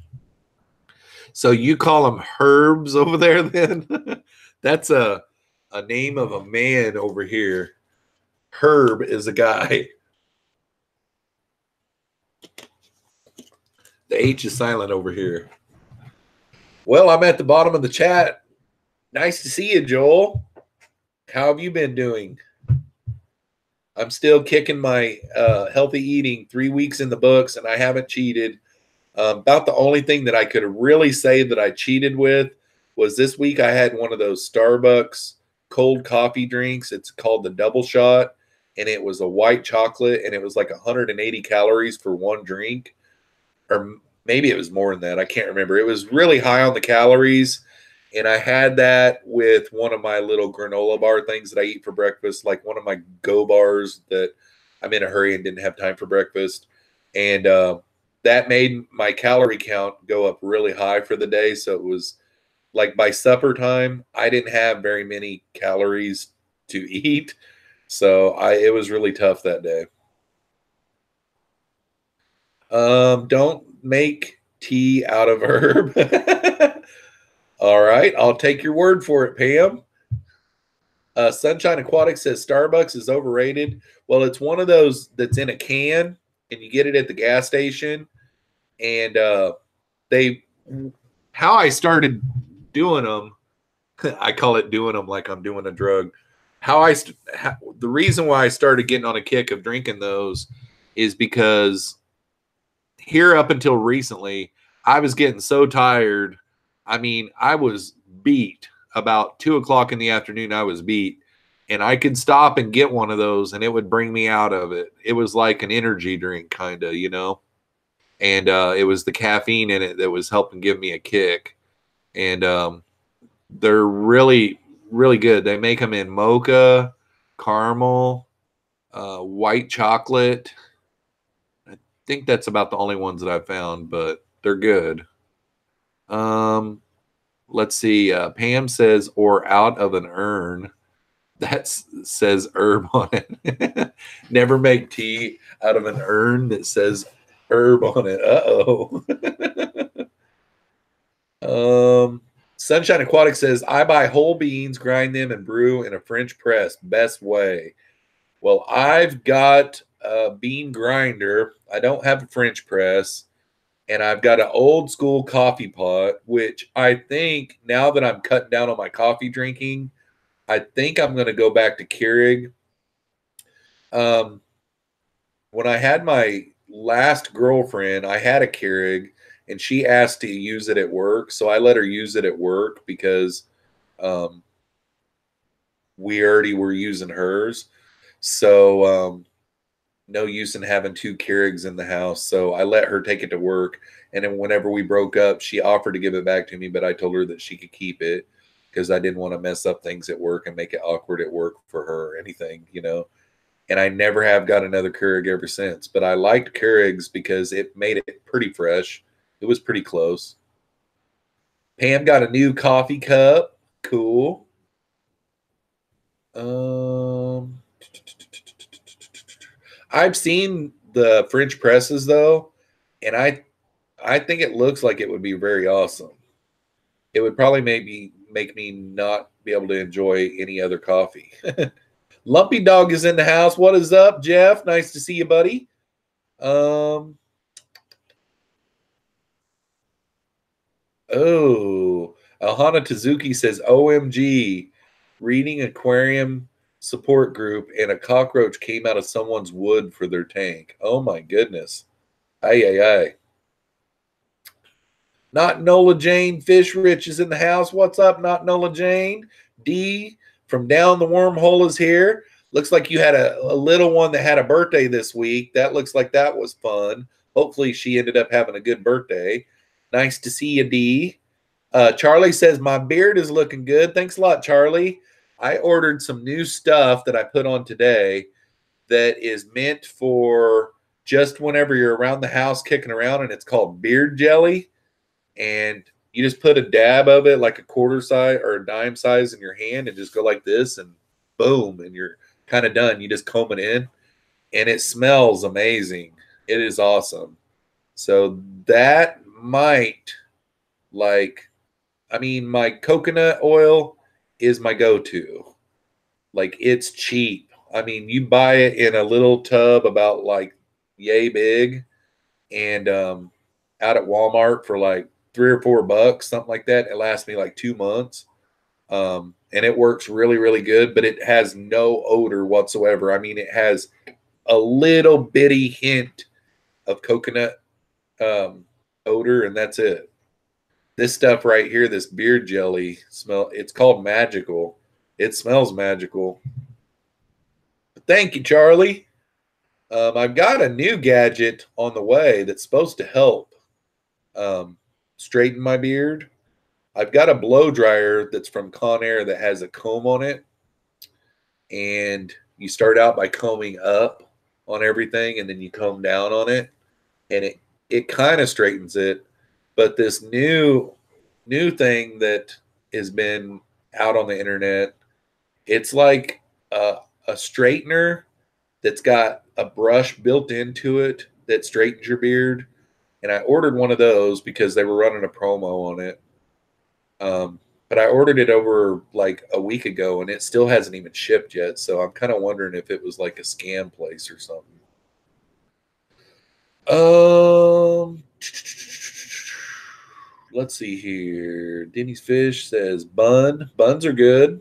So you call them herbs over there then? That's a name of a man over here. Herb is a guy. The H is silent over here. Well, I'm at the bottom of the chat. Nice to see you, Joel. How have you been doing? I'm still kicking my healthy eating, 3 weeks in the books, and I haven't cheated. About the only thing that I could really say that I cheated with was this week I had one of those Starbucks cold coffee drinks. It's called the Double Shot, and it was a white chocolate, and it was like 180 calories for one drink. Or maybe it was more than that. I can't remember. It was really high on the calories, and I had that with one of my little granola bar things that I eat for breakfast, like one of my Go bars that I'm in a hurry and didn't have time for breakfast. And that made my calorie count go up really high for the day. So it was like by supper time, I didn't have very many calories to eat. So it was really tough that day. Don't make tea out of herb. All right, I'll take your word for it, Pam. Sunshine Aquatics says Starbucks is overrated. Well, it's one of those that's in a can, and you get it at the gas station. And how I started doing them, I call it doing them like I'm doing a drug. The reason why I started getting on a kick of drinking those is because here up until recently, I was getting so tired. I mean, I was beat about 2 o'clock in the afternoon. I was beat, and I could stop and get one of those, and it would bring me out of it. It was like an energy drink, kind of, you know. And it was the caffeine in it that was helping give me a kick. And they're really, really good. They make them in mocha, caramel, white chocolate. I think that's about the only ones that I've found, but they're good. Let's see. Pam says, or out of an urn. That says herb on it. Never make tea out of an urn that says herb on it. Sunshine Aquatic says, I buy whole beans, grind them, and brew in a French press. Best way. Well, I've got a bean grinder. I don't have a French press. And I've got an old school coffee pot, which I think now that I'm cutting down on my coffee drinking, I think I'm going to go back to Keurig. When I had my last girlfriend, I had a Keurig, and she asked to use it at work. So I let her use it at work because we already were using hers. So no use in having two Keurigs in the house. So I let her take it to work. And then whenever we broke up, she offered to give it back to me, but I told her that she could keep it because I didn't want to mess up things at work and make it awkward at work for her or anything, you know. And I never have got another Keurig ever since. But I liked Keurigs because it made it pretty fresh. It was pretty close. Pam got a new coffee cup. Cool. I've seen the French presses though, and I think it looks like it would be very awesome. It would probably make me not be able to enjoy any other coffee. Lumpy Dog is in the house. What is up, Jeff? Nice to see you, buddy. Oh, Alhana Tezuki says, OMG, reading Aquarium support group, and a cockroach came out of someone's wood for their tank. Oh, my goodness. Aye. Not Nola Jane Fish Rich is in the house. What's up, Not Nola Jane? D from Down the Wormhole is here. Looks like you had a little one that had a birthday this week. That looks like that was fun. Hopefully she ended up having a good birthday. Nice to see you, D. Charlie says, my beard is looking good. Thanks a lot, Charlie. I ordered some new stuff that I put on today that is meant for just whenever you're around the house kicking around, and it's called beard jelly. And you just put a dab of it, like a quarter size or a dime size, in your hand and just go like this, and boom, and you're kind of done. You just comb it in, and it smells amazing. It is awesome. So that might, my coconut oil is my go-to. Like, it's cheap. I mean, you buy it in a little tub about like yay big, and out at Walmart for like $3 or $4, something like that. It lasts me like 2 months. And it works really, really good, but it has no odor whatsoever. I mean, it has a little bitty hint of coconut odor, and that's it. This stuff right here, this beard jelly it's called Magical. It smells magical. Thank you, Charlie. I've got a new gadget on the way that's supposed to help straighten my beard. I've got a blow dryer that's from Conair that has a comb on it. And you start out by combing up on everything, and then you comb down on it. And it kind of straightens it. But this new thing that has been out on the internet, it's like a straightener that's got a brush built into it that straightens your beard. And I ordered one of those because they were running a promo on it. But but I ordered it over like a week ago and it still hasn't even shipped yet. So I'm kind of wondering if it was like a scam place or something. Let's see here. Denny's Fish says buns are good.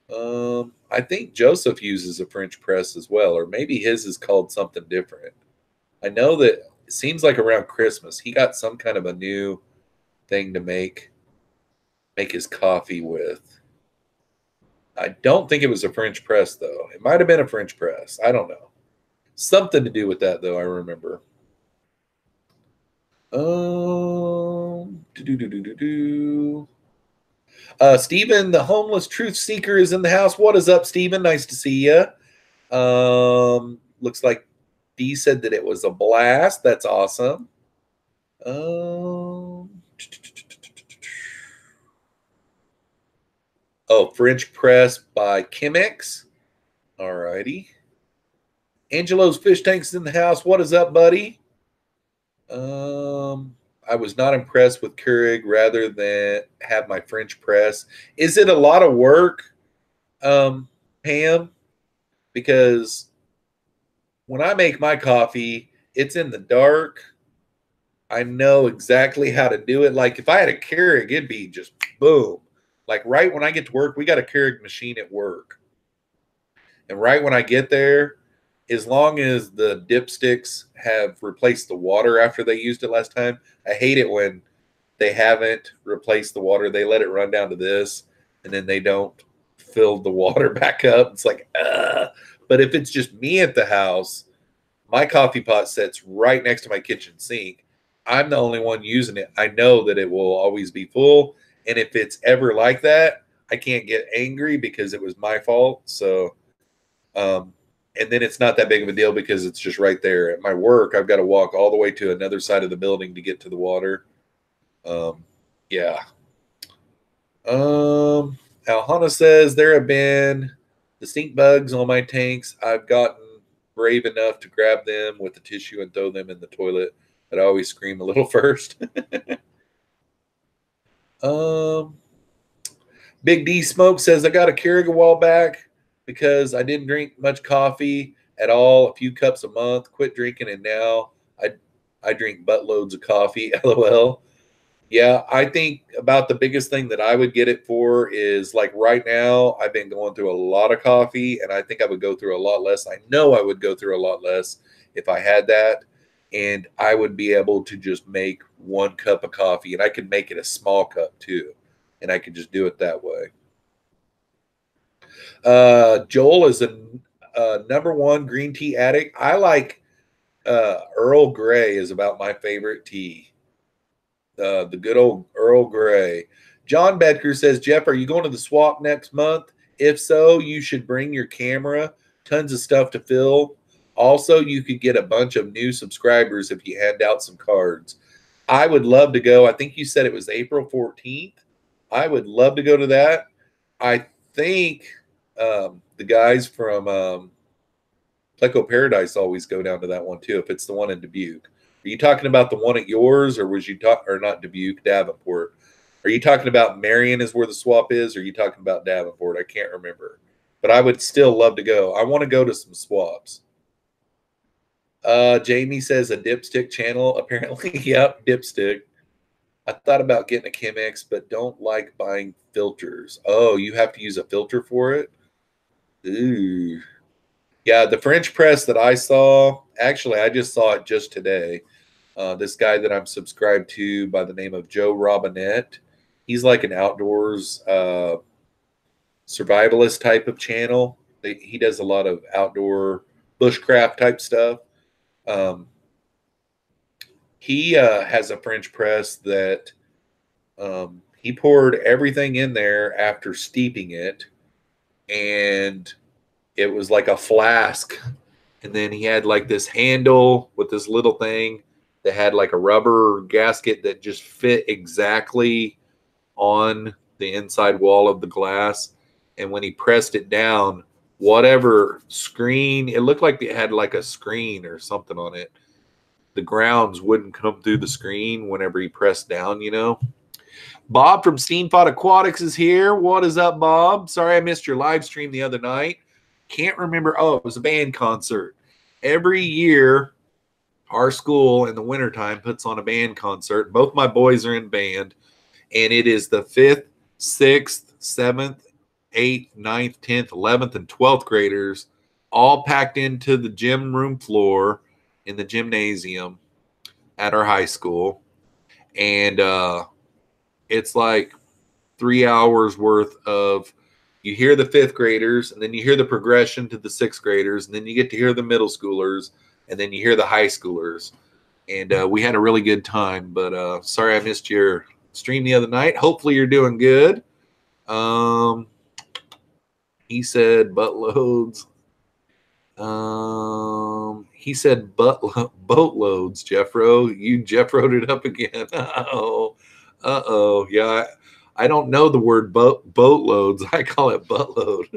I think Joseph uses a French press as well, or maybe his is called something different. I know that it seems like around Christmas he got some kind of a new thing to make his coffee with. I don't think it was a French press though. It might have been a French press. I don't know. Something to do with that though, I remember. Stephen, the homeless truth seeker, is in the house. What is up, Stephen? Nice to see you. Looks like Dee said that it was a blast. That's awesome. French press by Chemex. All righty. Angelo's Fish Tanks in the house. What is up, buddy? I was not impressed with Keurig rather than have my French press. Is it a lot of work, Pam? Because when I make my coffee, it's in the dark. I know exactly how to do it. Like if I had a Keurig, it'd be just boom. Like right when I get to work, we got a Keurig machine at work. And right when I get there, as long as the dipsticks have replaced the water after they used it last time, I hate it when they haven't replaced the water. They let it run down to this, and then they don't fill the water back up. It's like, But if it's just me at the house, my coffee pot sits right next to my kitchen sink. I'm the only one using it. I know that it will always be full. And if it's ever like that, I can't get angry because it was my fault. So, and then it's not that big of a deal because it's just right there. At my work, I've got to walk all the way to another side of the building to get to the water. Yeah. Alhana says, there have been the stink bugs on my tanks. I've gotten brave enough to grab them with the tissue and throw them in the toilet, but I always scream a little first. Big D Smoke says, I got a Keurig a while back because I didn't drink much coffee at all, a few cups a month, quit drinking, and now I drink buttloads of coffee. LOL. Yeah, I think about the biggest thing that I would get it for is like right now, I've been going through a lot of coffee, and I think I would go through a lot less. I know I would go through a lot less if I had that, and I would be able to just make 1 cup of coffee, and I could make it a small cup too, and I could just do it that way. Joel is a #1 green tea addict. I like Earl Grey is about my favorite tea. The good old Earl Grey. John Bedker says, Jeff, are you going to the swap next month? If so, you should bring your camera. Tons of stuff to fill. Also, you could get a bunch of new subscribers if you hand out some cards. I would love to go. I think you said it was April 14th. I would love to go to that. I think the guys from Pleco Paradise always go down to that one too, if it's the one in Dubuque. Are you talking about the one at yours, or was you or not Dubuque, Davenport? Are you talking about Marion is where the swap is, or are you talking about Davenport? I can't remember. But I would still love to go. I want to go to some swaps. Jamie says a dipstick channel, apparently. Yep, dipstick. I thought about getting a Chemex, but don't like buying filters. Oh, you have to use a filter for it? Ooh. Yeah, the French press that I saw, actually, I just saw it just today. This guy that I'm subscribed to by the name of Joe Robinette, he's like an outdoors survivalist type of channel. He does a lot of outdoor bushcraft type stuff. He has a French press that he poured everything in there after steeping it, and it was like a flask. And then he had like this handle with this little thing that had like a rubber gasket that just fit exactly on the inside wall of the glass. And when he pressed it down, whatever screen, it looked like it had like a screen or something on it. The grounds wouldn't come through the screen whenever he pressed down, you know. Bob from Steamfod Aquatics is here. What is up, Bob? Sorry I missed your live stream the other night. Can't remember. Oh, it was a band concert. Every year, our school in the wintertime puts on a band concert. Both my boys are in band, and it is the 5th, 6th, 7th, 8th, 9th, 10th, 11th, and 12th graders all packed into the gym room floor in the gymnasium at our high school. And it's like 3 hours worth of, you hear the 5th graders, and then you hear the progression to the 6th graders, and then you get to hear the middle schoolers, and then you hear the high schoolers. And we had a really good time, but sorry I missed your stream the other night. Hopefully you're doing good. He said buttloads. He said boatloads, Jeffro. You Jeffro'd it up again. Uh-oh. Yeah, I don't know the word boatloads. I call it buttload.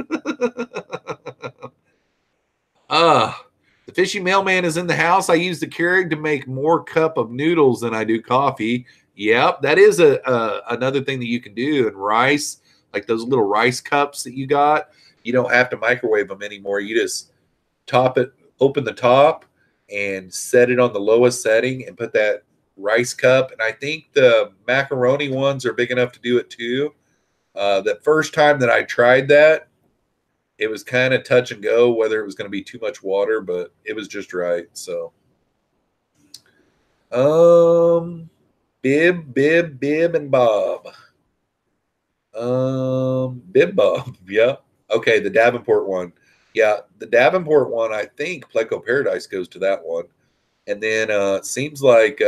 The fishy mailman is in the house. I use the Keurig to make more cup of noodles than I do coffee. Yep, that is another thing that you can do. And rice, like those little rice cups that you got, you don't have to microwave them anymore. You just top it, open the top, and set it on the lowest setting and put that rice cup. And I think the macaroni ones are big enough to do it too. The first time that I tried that, it was kind of touch and go whether it was going to be too much water, but it was just right. So, Bib, and Bob. Bib Bob. Yeah. Okay, the Davenport one. Yeah, the Davenport one, I think Pleco Paradise goes to that one. And then it seems like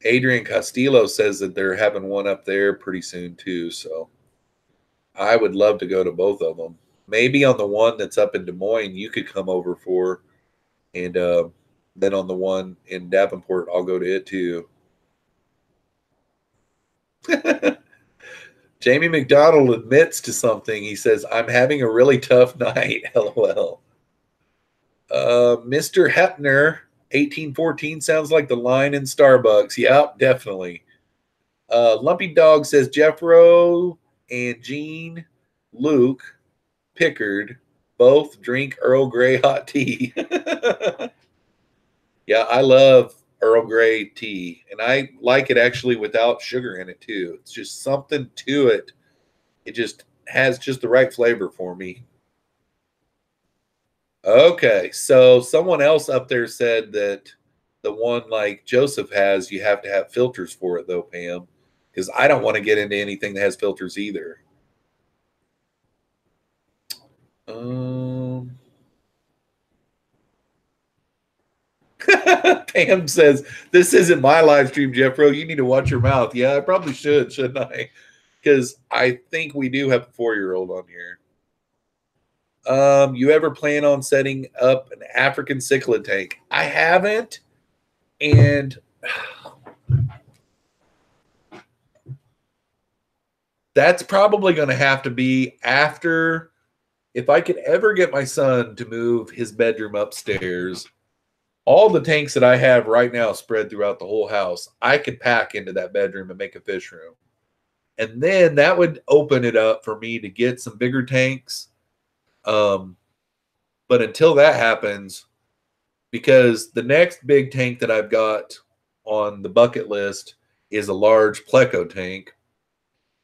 Adrian Castillo says that they're having one up there pretty soon too. So I would love to go to both of them. Maybe on the one that's up in Des Moines, you could come over for. And then on the one in Davenport, I'll go to it too. Jamie McDonald admits to something. He says, I'm having a really tough night. LOL. Mr. Hepner, 1814 sounds like the line in Starbucks. Yep, definitely. Lumpy Dog says, Jeffro and Gene Luke Pickard both drink Earl Grey hot tea. Yeah, I love Earl Grey tea, and I like it actually without sugar in it too. It's just something to it. It just has just the right flavor for me. Okay, so someone else up there said that the one like Joseph has, you have to have filters for it though, Pam, because I don't want to get into anything that has filters either. Pam says, this isn't my live stream, Jeffro. You need to watch your mouth. Yeah, I probably should, shouldn't I? Because I think we do have a 4-year-old on here. You ever plan on setting up an African cichlid tank? I haven't. And that's probably going to have to be after, if I could ever get my son to move his bedroom upstairs. All the tanks that I have right now spread throughout the whole house, I could pack into that bedroom and make a fish room. And then that would open it up for me to get some bigger tanks. But until that happens, because the next big tank that I've got on the bucket list is a large Pleco tank.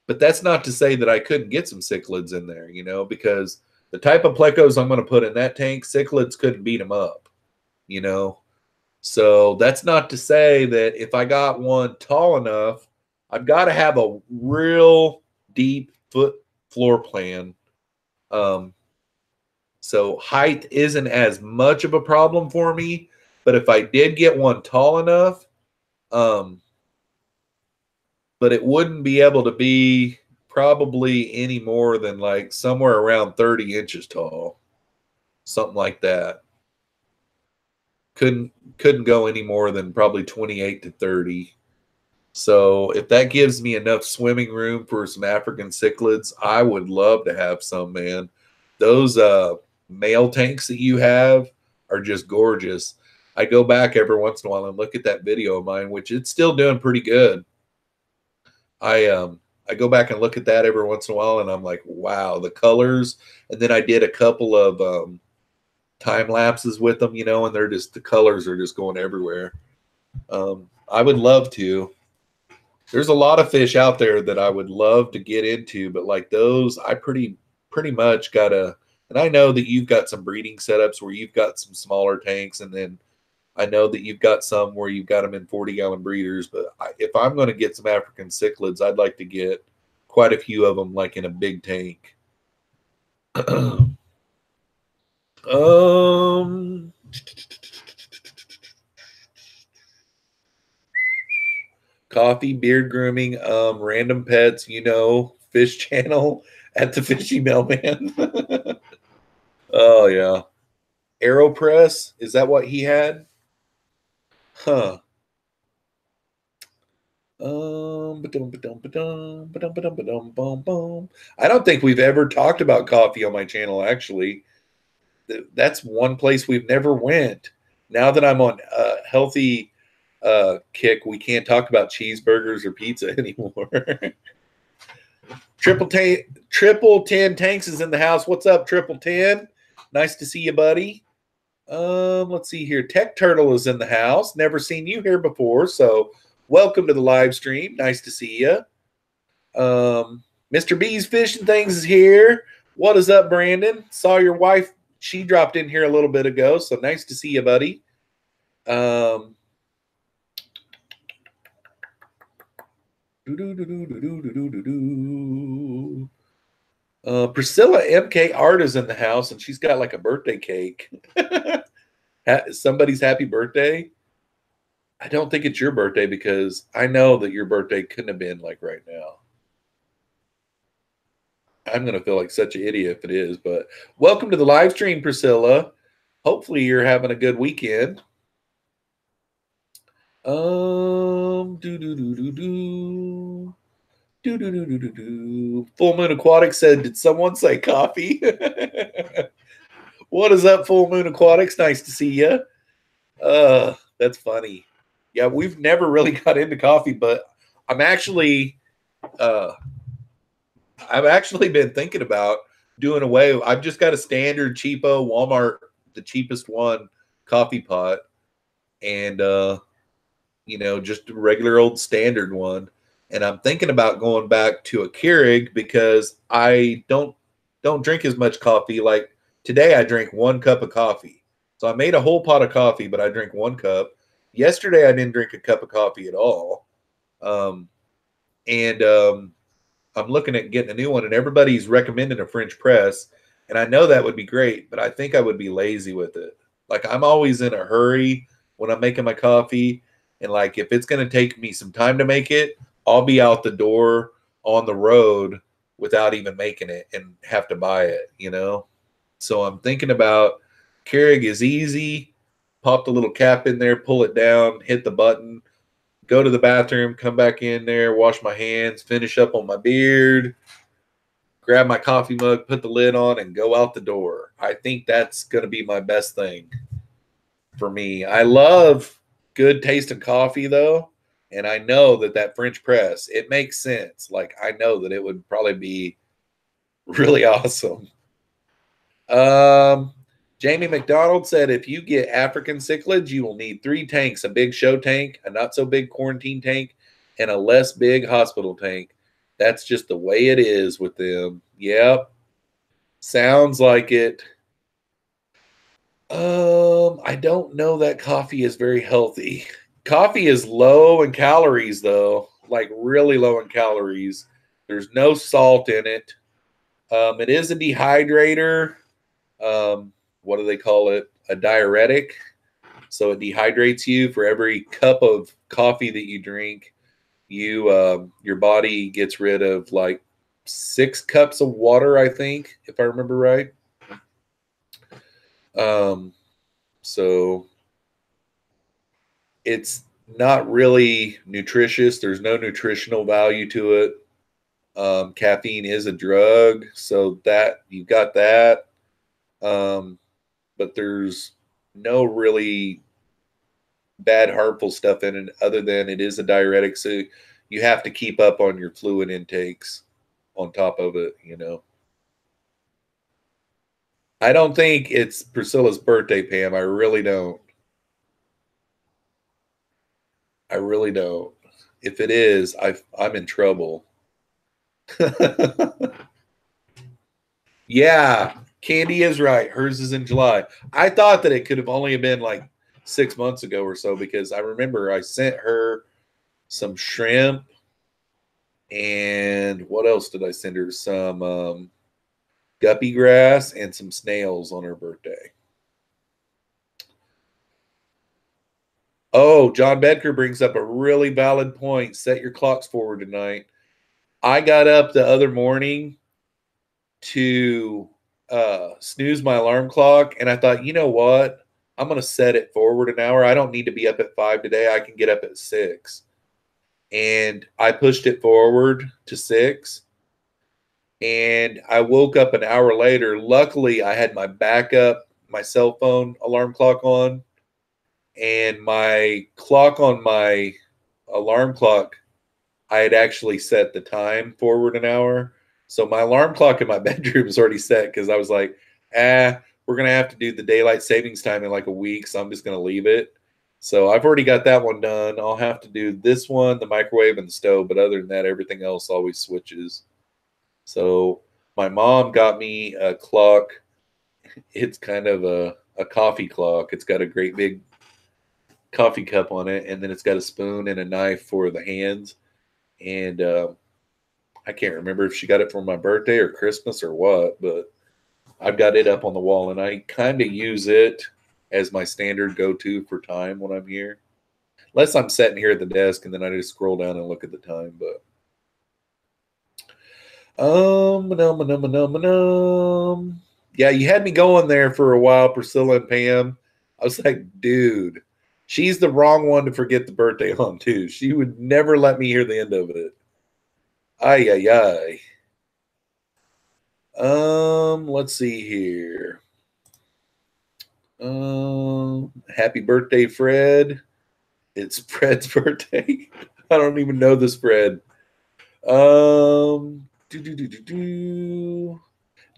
But that's not to say that I couldn't get some cichlids in there, you know, because the type of Plecos I'm going to put in that tank, cichlids couldn't beat them up. You know, so that's not to say that if I got one tall enough, I've got to have a real deep floor plan. So height isn't as much of a problem for me, but if I did get one tall enough, but it wouldn't be able to be probably any more than like somewhere around 30 inches tall, something like that. Couldn't go any more than probably 28 to 30. So if that gives me enough swimming room for some African cichlids, I would love to have some, man. Those male tanks that you have are just gorgeous. I go back every once in a while and look at that video of mine, which it's still doing pretty good. I go back and look at that every once in a while, and I'm like, wow, the colors. And then I did a couple of time lapses with them, you know, and they're just, the colors are just going everywhere. I would love to. There's a lot of fish out there that I would love to get into, but like those, I pretty much gotta. And I know that you've got some breeding setups where you've got some smaller tanks, and then I know that you've got some where you've got them in 40-gallon breeders. But if I'm going to get some African cichlids, I'd like to get quite a few of them, like in a big tank. Coffee, beard grooming, random pets, you know, fish channel at the Fishy Mailman. Oh yeah. AeroPress, is that what he had? Huh. I don't think we've ever talked about coffee on my channel, actually. That's one place we've never went. Now that I'm on a healthy kick, we can't talk about cheeseburgers or pizza anymore. Triple 10 Tanks is in the house. What's up, Triple 10? Nice to see you, buddy. Let's see here. Tech Turtle is in the house. Never seen you here before, so welcome to the live stream. Nice to see you. Mr. B's Fishing Things is here. What is up, Brandon? Saw your wife. She dropped in here a little bit ago, so nice to see you, buddy. Priscilla MK Art is in the house, and she's got like a birthday cake. Somebody's happy birthday. I don't think it's your birthday because I know that your birthday couldn't have been like right now. I'm going to feel like such an idiot if it is, but welcome to the live stream, Priscilla. Hopefully you're having a good weekend. Full Moon Aquatics said, did someone say coffee? What is up, Full Moon Aquatics? Nice to see you. That's funny. Yeah, we've never really got into coffee, but I've actually been thinking about doing away. I've just got a standard cheapo Walmart, the cheapest one, coffee pot, and you know, just a regular old standard one. And I'm thinking about going back to a Keurig because I don't drink as much coffee. Like today, I drank 1 cup of coffee. So I made a whole pot of coffee, but I drank 1 cup. Yesterday, I didn't drink a cup of coffee at all. I'm looking at getting a new one, and everybody's recommending a French press. And I know that would be great, but I think I would be lazy with it. Like I'm always in a hurry when I'm making my coffee. And like if it's going to take me some time to make it, I'll be out the door on the road without even making it and have to buy it, you know? So I'm thinking about Keurig is easy. Pop the little cap in there, pull it down, hit the button, go to the bathroom, come back in there, wash my hands, finish up on my beard, grab my coffee mug, put the lid on, and go out the door. I think that's going to be my best thing for me. I love good tasting coffee, though, and I know that French press, it makes sense. Like, I know that it would probably be really awesome. Jamie McDonald said, if you get African cichlids, you will need 3 tanks, a big show tank, a not so big quarantine tank, and a less big hospital tank. That's just the way it is with them. Yep. Sounds like it. I don't know that coffee is very healthy. Coffee is low in calories, though, like really low in calories. There's no salt in it. It is a dehydrator. What do they call it? A diuretic. So it dehydrates you. For every cup of coffee that you drink, your body gets rid of like 6 cups of water, I think, if I remember right. So it's not really nutritious. There's no nutritional value to it. Caffeine is a drug, so that you've got that. But there's no really bad, harmful stuff in it other than it is a diuretic. So you have to keep up on your fluid intakes on top of it, you know. I don't think it's Priscilla's birthday, Pam. I really don't. I really don't. If it is, I'm in trouble. Yeah, Candy is right. Hers is in July. I thought that it could have only been like 6 months ago or so because I remember I sent her some shrimp and what else did I send her? Some guppy grass and some snails on her birthday. Oh, John Bedker brings up a really valid point. Set your clocks forward tonight. I got up the other morning to snooze my alarm clock, and I thought, you know what? I'm going to set it forward an hour. I don't need to be up at 5 today. I can get up at 6. And I pushed it forward to 6. And I woke up an hour later. Luckily, I had my backup, my cell phone alarm clock on. And my clock on my alarm clock, I had actually set the time forward an hour. So my alarm clock in my bedroom is already set because I was like, we're going to have to do the daylight savings time in like a week. So I'm just going to leave it. So I've already got that one done. I'll have to do this one, the microwave, and the stove. But other than that, everything else always switches. So my mom got me a clock. It's kind of a coffee clock. It's got a great big coffee cup on it, and then it's got a spoon and a knife for the hands. And I can't remember if she got it for my birthday or Christmas or what, but I've got it up on the wall, and I kind of use it as my standard go-to for time when I'm here. Unless I'm sitting here at the desk, and then I just scroll down and look at the time. But yeah, you had me going there for a while, Priscilla and Pam. I was like, dude, she's the wrong one to forget the birthday on, too. She would never let me hear the end of it. Ay, ay, ay. Let's see here. Happy birthday, Fred. It's Fred's birthday. I don't even know this Fred.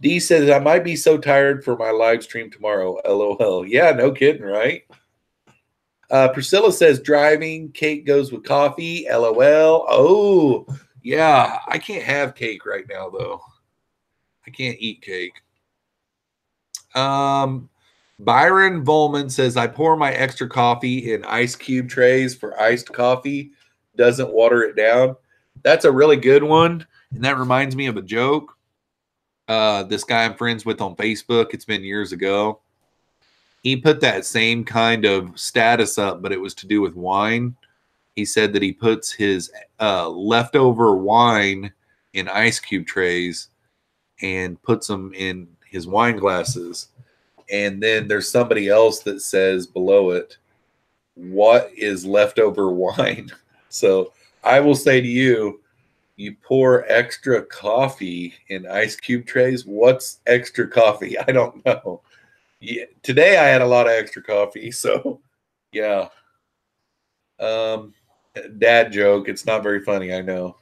D says, I might be so tired for my live stream tomorrow. LOL. Yeah, no kidding, right? Priscilla says, driving. Cake goes with coffee. LOL. Oh, yeah. I can't have cake right now, though. I can't eat cake. Byron Volman says, I pour my extra coffee in ice cube trays for iced coffee. Doesn't water it down. That's a really good one. And that reminds me of a joke. This guy I'm friends with on Facebook, it's been years ago. He put that same kind of status up, but it was to do with wine. He said that he puts his leftover wine in ice cube trays and puts them in his wine glasses. And then there's somebody else that says below it, what is leftover wine? So I will say to you, you pour extra coffee in ice cube trays. What's extra coffee? I don't know. Yeah, today I had a lot of extra coffee, so yeah. Dad joke. It's not very funny, I know.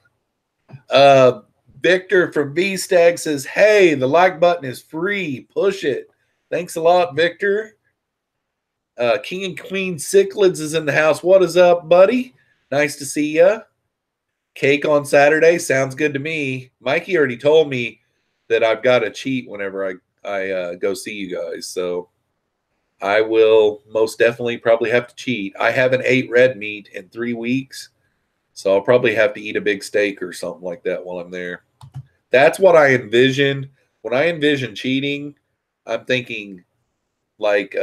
Victor from V-Stag says, hey, the like button is free. Push it. Thanks a lot, Victor. King and Queen Cichlids is in the house. What is up, buddy? Nice to see ya. Cake on Saturday. Sounds good to me. Mikey already told me that I've got to cheat whenever I go see you guys. So I will most definitely probably have to cheat. I haven't ate red meat in 3 weeks. So I'll probably have to eat a big steak or something like that while I'm there. That's what I envision. When I envision cheating, I'm thinking like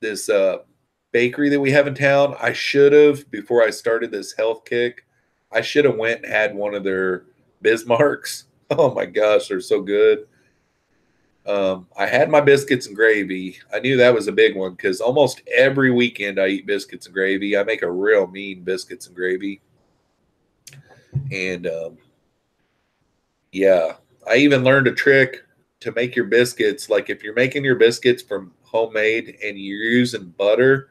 this bakery that we have in town. I should have, before I started this health kick, I should have went and had one of their Bismarcks. Oh my gosh, they're so good. I had my biscuits and gravy. I knew that was a big one because almost every weekend I eat biscuits and gravy. I make a real mean biscuits and gravy. And yeah, I even learned a trick to make your biscuits. Like if you're making your biscuits from homemade and you're using butter,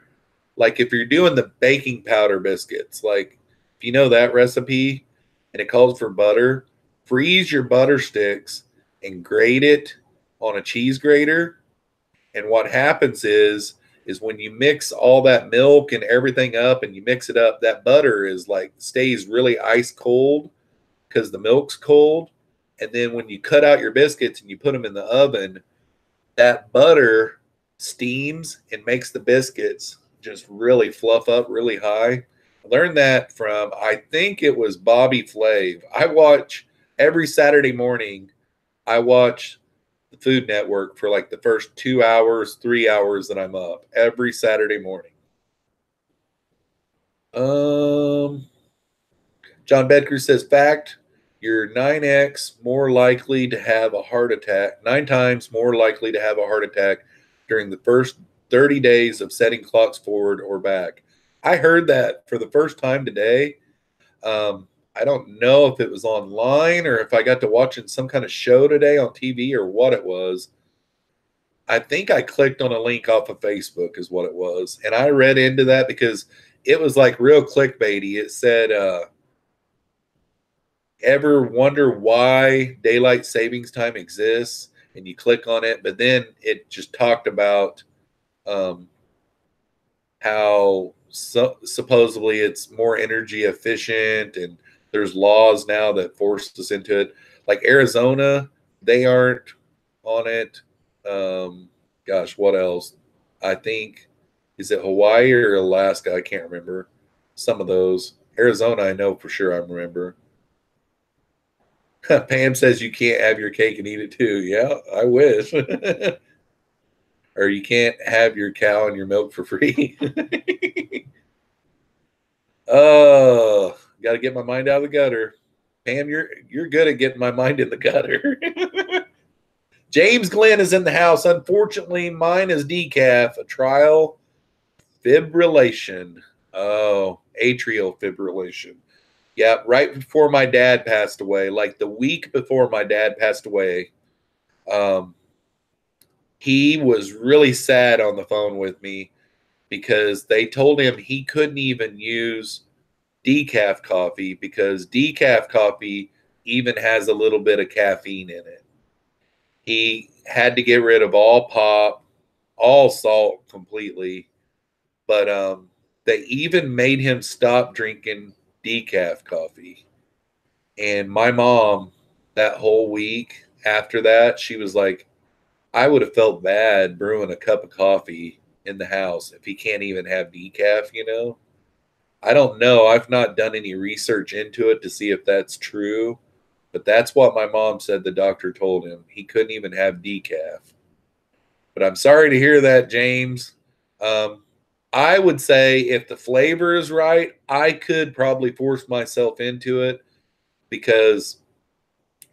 like if you're doing the baking powder biscuits, like if you know that recipe and it calls for butter, freeze your butter sticks and grate it on a cheese grater. And what happens is when you mix all that milk and everything up and you mix it up, that butter is like stays really ice cold because the milk's cold. And then when you cut out your biscuits and you put them in the oven, that butter steams and makes the biscuits just really fluff up really high. I learned that from, I think it was Bobby Flav. I watch every Saturday morning, I watch the Food Network for like the first 2 hours, 3 hours that I'm up every Saturday morning. John Bedker says, fact, you're 9x more likely to have a heart attack, 9 times more likely to have a heart attack during the first 30 days of setting clocks forward or back. I heard that for the first time today. I don't know if it was online or if I got to watching some kind of show today on TV or what it was. I think I clicked on a link off of Facebook is what it was. And I read into that because it was like real clickbaity. It said, ever wonder why daylight savings time exists? And you click on it, but then it just talked about how supposedly it's more energy efficient and there's laws now that force us into it. Like Arizona, they aren't on it. Gosh, what else? I think, is it Hawaii or Alaska? I can't remember. Some of those. Arizona, I know for sure I remember. Pam says you can't have your cake and eat it too. Yeah, I wish. Or you can't have your cow and your milk for free. Oh, got to get my mind out of the gutter. Pam, you're good at getting my mind in the gutter. James Glenn is in the house. Unfortunately, mine is decaf, a trial fibrillation. Oh, atrial fibrillation. Yeah, right before my dad passed away, like the week before my dad passed away, he was really sad on the phone with me because they told him he couldn't even use decaf coffee because decaf coffee even has a little bit of caffeine in it. He had to get rid of all pop, all salt completely, but they even made him stop drinking decaf coffee. And my mom, that whole week after that, she was like, I would have felt bad brewing a cup of coffee in the house if he can't even have decaf, you know? I don't know. I've not done any research into it to see if that's true, but that's what my mom said the doctor told him. He couldn't even have decaf. But I'm sorry to hear that, James. I would say if the flavor is right, I could probably force myself into it because,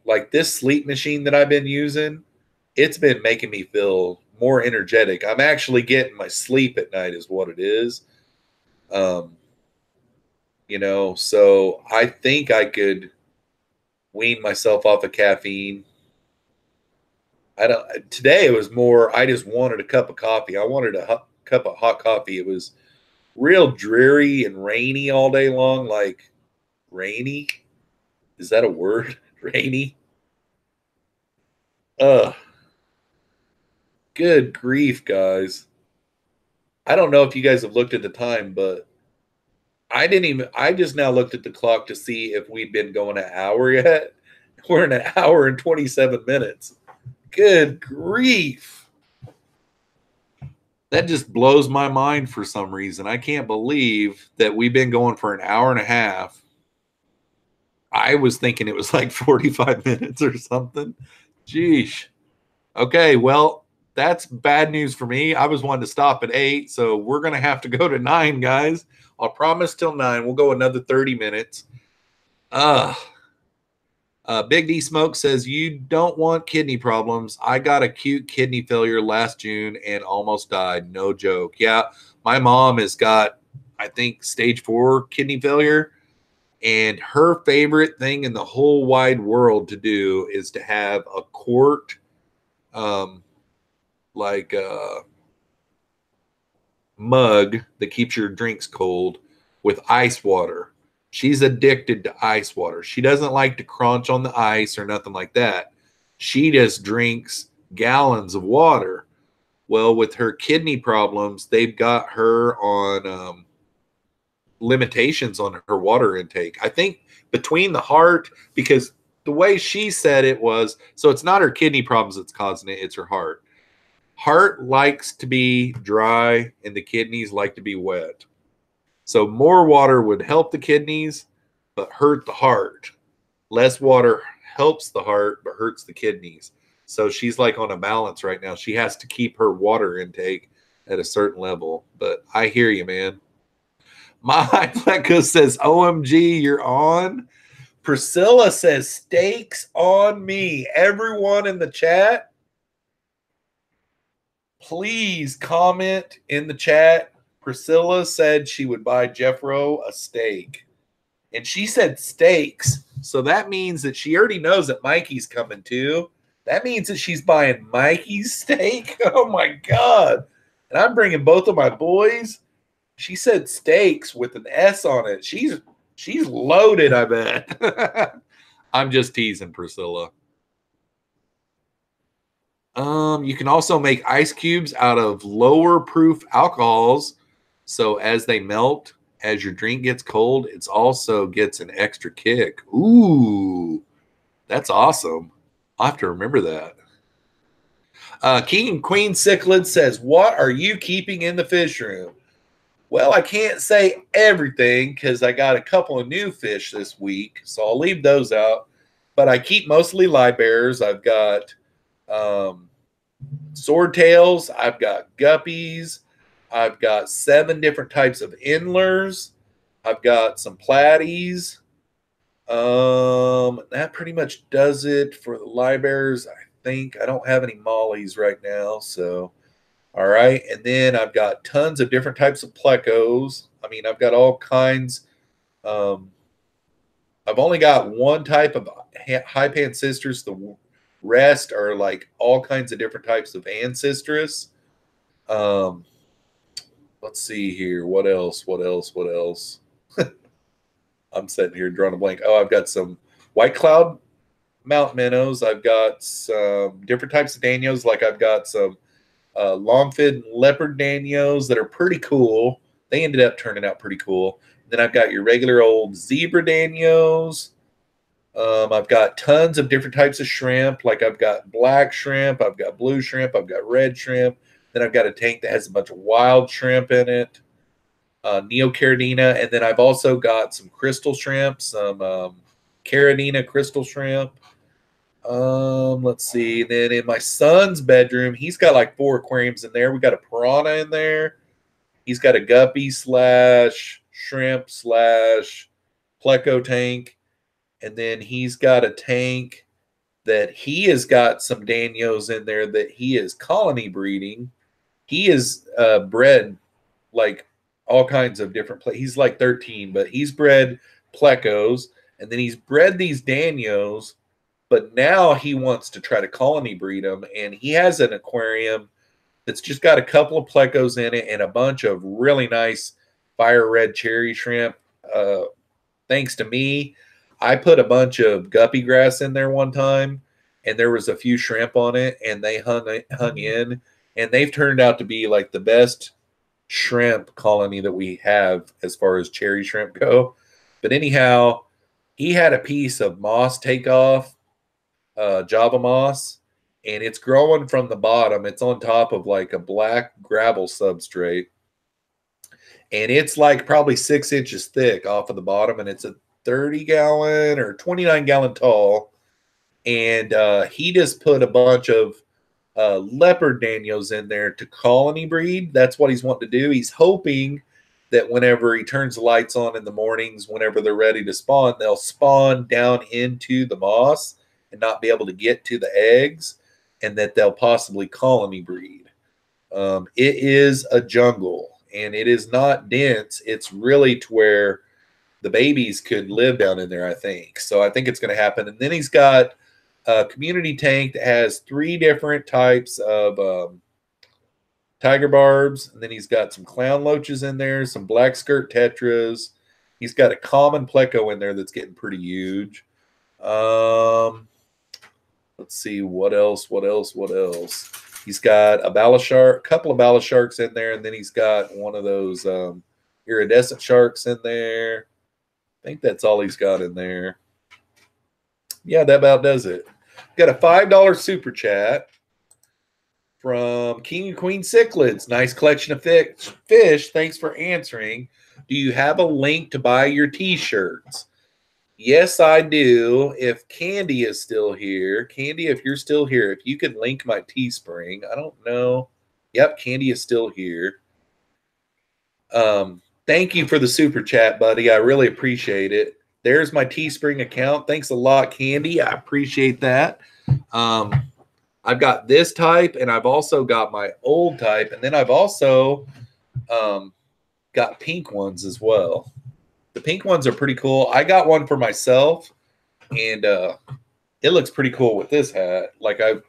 like this sleep machine that I've been using, it's been making me feel more energetic. I'm actually getting my sleep at night, is what it is. You know, so I think I could wean myself off of caffeine. I don't. Today it was more. I just wanted a cup of coffee. I wanted a cup of hot coffee. It was real dreary and rainy all day long. Like rainy. Is that a word? Rainy. Ugh. Good grief, guys. I don't know if you guys have looked at the time, but I just now looked at the clock to see if we'd been going an hour yet. We're in an hour and 27 minutes. Good grief. That just blows my mind for some reason. I can't believe that we've been going for an hour and a half. I was thinking it was like 45 minutes or something. Jeez. Okay, well, that's bad news for me. I was wanting to stop at 8, so we're going to have to go to 9, guys. I'll promise till 9. We'll go another 30 minutes. Big D Smoke says, you don't want kidney problems. I got acute kidney failure last June and almost died. No joke. Yeah, my mom has got, I think, stage 4 kidney failure. And her favorite thing in the whole wide world to do is to have a quart, like mug that keeps your drinks cold with ice water. She's addicted to ice water. She doesn't like to crunch on the ice or nothing like that. She just drinks gallons of water. Well, with her kidney problems, they've got her on limitations on her water intake. I think between the heart, because the way she said it was, so it's not her kidney problems that's causing it, it's her heart. Heart likes to be dry and the kidneys like to be wet. So more water would help the kidneys but hurt the heart. Less water helps the heart but hurts the kidneys. So she's like on a balance right now. She has to keep her water intake at a certain level. But I hear you, man. My Pleco says, OMG, you're on. Priscilla says, steaks on me. Everyone in the chat, please comment in the chat. Priscilla said she would buy Jeffro a steak. And she said steaks. So that means that she already knows that Mikey's coming too. That means that she's buying Mikey's steak. Oh my God. And I'm bringing both of my boys. She said steaks with an S on it. She's loaded, I bet. I'm just teasing, Priscilla. You can also make ice cubes out of lower proof alcohols. So as they melt, as your drink gets cold, it also gets an extra kick. Ooh, that's awesome. I'll have to remember that. King and Queen Cichlid says, what are you keeping in the fish room? Well, I can't say everything because I got a couple of new fish this week, so I'll leave those out. But I keep mostly live bearers. I've got swordtails. I've got guppies. I've got 7 different types of endlers. I've got some platies. That pretty much does it for the live bearers, I think. I don't have any mollies right now, so... All right, and then I've got tons of different types of plecos. I mean, I've got all kinds. I've only got one type of high pancistris. The rest are like all kinds of different types of ancestris. Let's see here. What else? I'm sitting here drawing a blank. Oh, I've got some white cloud mount minnows. I've got some different types of danios. Like I've got some long-fin leopard danios that are pretty cool. They ended up turning out pretty cool. Then I've got your regular old zebra danios. I've got tons of different types of shrimp. Like I've got black shrimp, I've got blue shrimp, I've got red shrimp. Then I've got a tank that has a bunch of wild shrimp in it, neocaridina. And then I've also got some crystal shrimp, some caridina crystal shrimp. Let's see. Then in my son's bedroom, he's got like 4 aquariums in there. We got a piranha in there. He's got a guppy slash shrimp slash pleco tank. And then he's got a tank that he has got some danios in there that he is colony breeding. He is bred like all kinds of different he's like 13, but he's bred plecos. And then he's bred these danios. But now he wants to try to colony breed them, and he has an aquarium that's just got a couple of plecos in it and a bunch of really nice fire red cherry shrimp. Thanks to me, I put a bunch of guppy grass in there one time, and there was a few shrimp on it, and they hung in, and they've turned out to be like the best shrimp colony that we have as far as cherry shrimp go. But anyhow, he had a piece of moss take off. Java moss, and it's growing from the bottom. It's on top of like a black gravel substrate, and it's like probably 6 inches thick off of the bottom, and it's a 30-gallon or 29-gallon tall. And he just put a bunch of leopard danios in there to colony breed. That's what he's wanting to do. He's hoping that whenever he turns the lights on in the mornings, whenever they're ready to spawn, they'll spawn down into the moss and not be able to get to the eggs, and that they'll possibly colony breed. It is a jungle, and it is not dense. It's really to where the babies could live down in there, I think. So I think it's going to happen. And then he's got a community tank that has 3 different types of tiger barbs, and then he's got some clown loaches in there, some black skirt tetras. He's got a common pleco in there that's getting pretty huge. Let's see what else. He's got a bala shark, couple of bala sharks in there, and then he's got one of those iridescent sharks in there. I think that's all he's got in there. Yeah, that about does it. Got a $5 super chat from King and Queen Cichlids. Nice collection of fish. Thanks for answering. Do you have a link to buy your t-shirts? Yes, I do. If Candy is still here. Candy, if you're still here, if you could link my Teespring. I don't know. Yep, Candy is still here. Thank you for the super chat, buddy. I really appreciate it. There's my Teespring account. Thanks a lot, Candy. I appreciate that. I've got this type, and I've also got my old type, and then I've also got pink ones as well. The pink ones are pretty cool. I got one for myself, and it looks pretty cool with this hat. Like, I've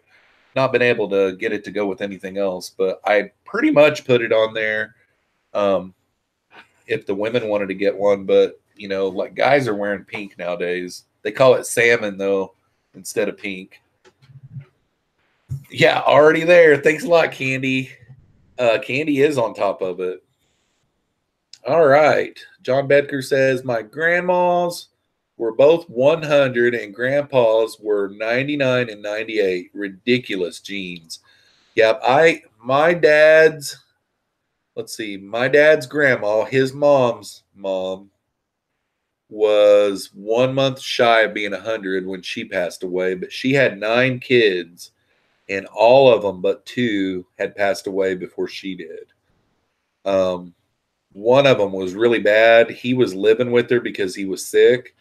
not been able to get it to go with anything else, but I pretty much put it on there if the women wanted to get one. But, you know, like, guys are wearing pink nowadays. They call it salmon, though, instead of pink. Yeah, already there. Thanks a lot, Candy. Candy is on top of it. All right. John Bedker says, my grandmas were both 100 and grandpas were 99 and 98. Ridiculous genes. Yep. My dad's grandma, his mom's mom, was 1 month shy of being 100 when she passed away, but she had 9 kids, and all of them but 2 had passed away before she did. One of them was really bad. He was living with her because he was sick,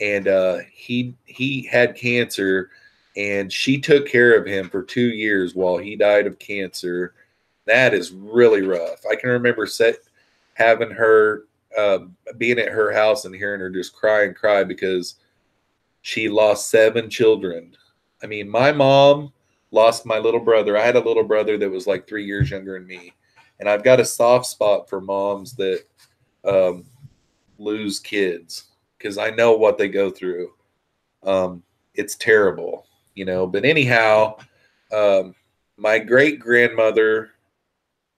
and he had cancer, and she took care of him for 2 years while he died of cancer. That is really rough. I can remember having her being at her house and hearing her just cry because she lost 7 children. I mean, my mom lost my little brother. I had a little brother that was like 3 years younger than me. And I've got a soft spot for moms that lose kids because I know what they go through. It's terrible, you know. But anyhow, my great-grandmother,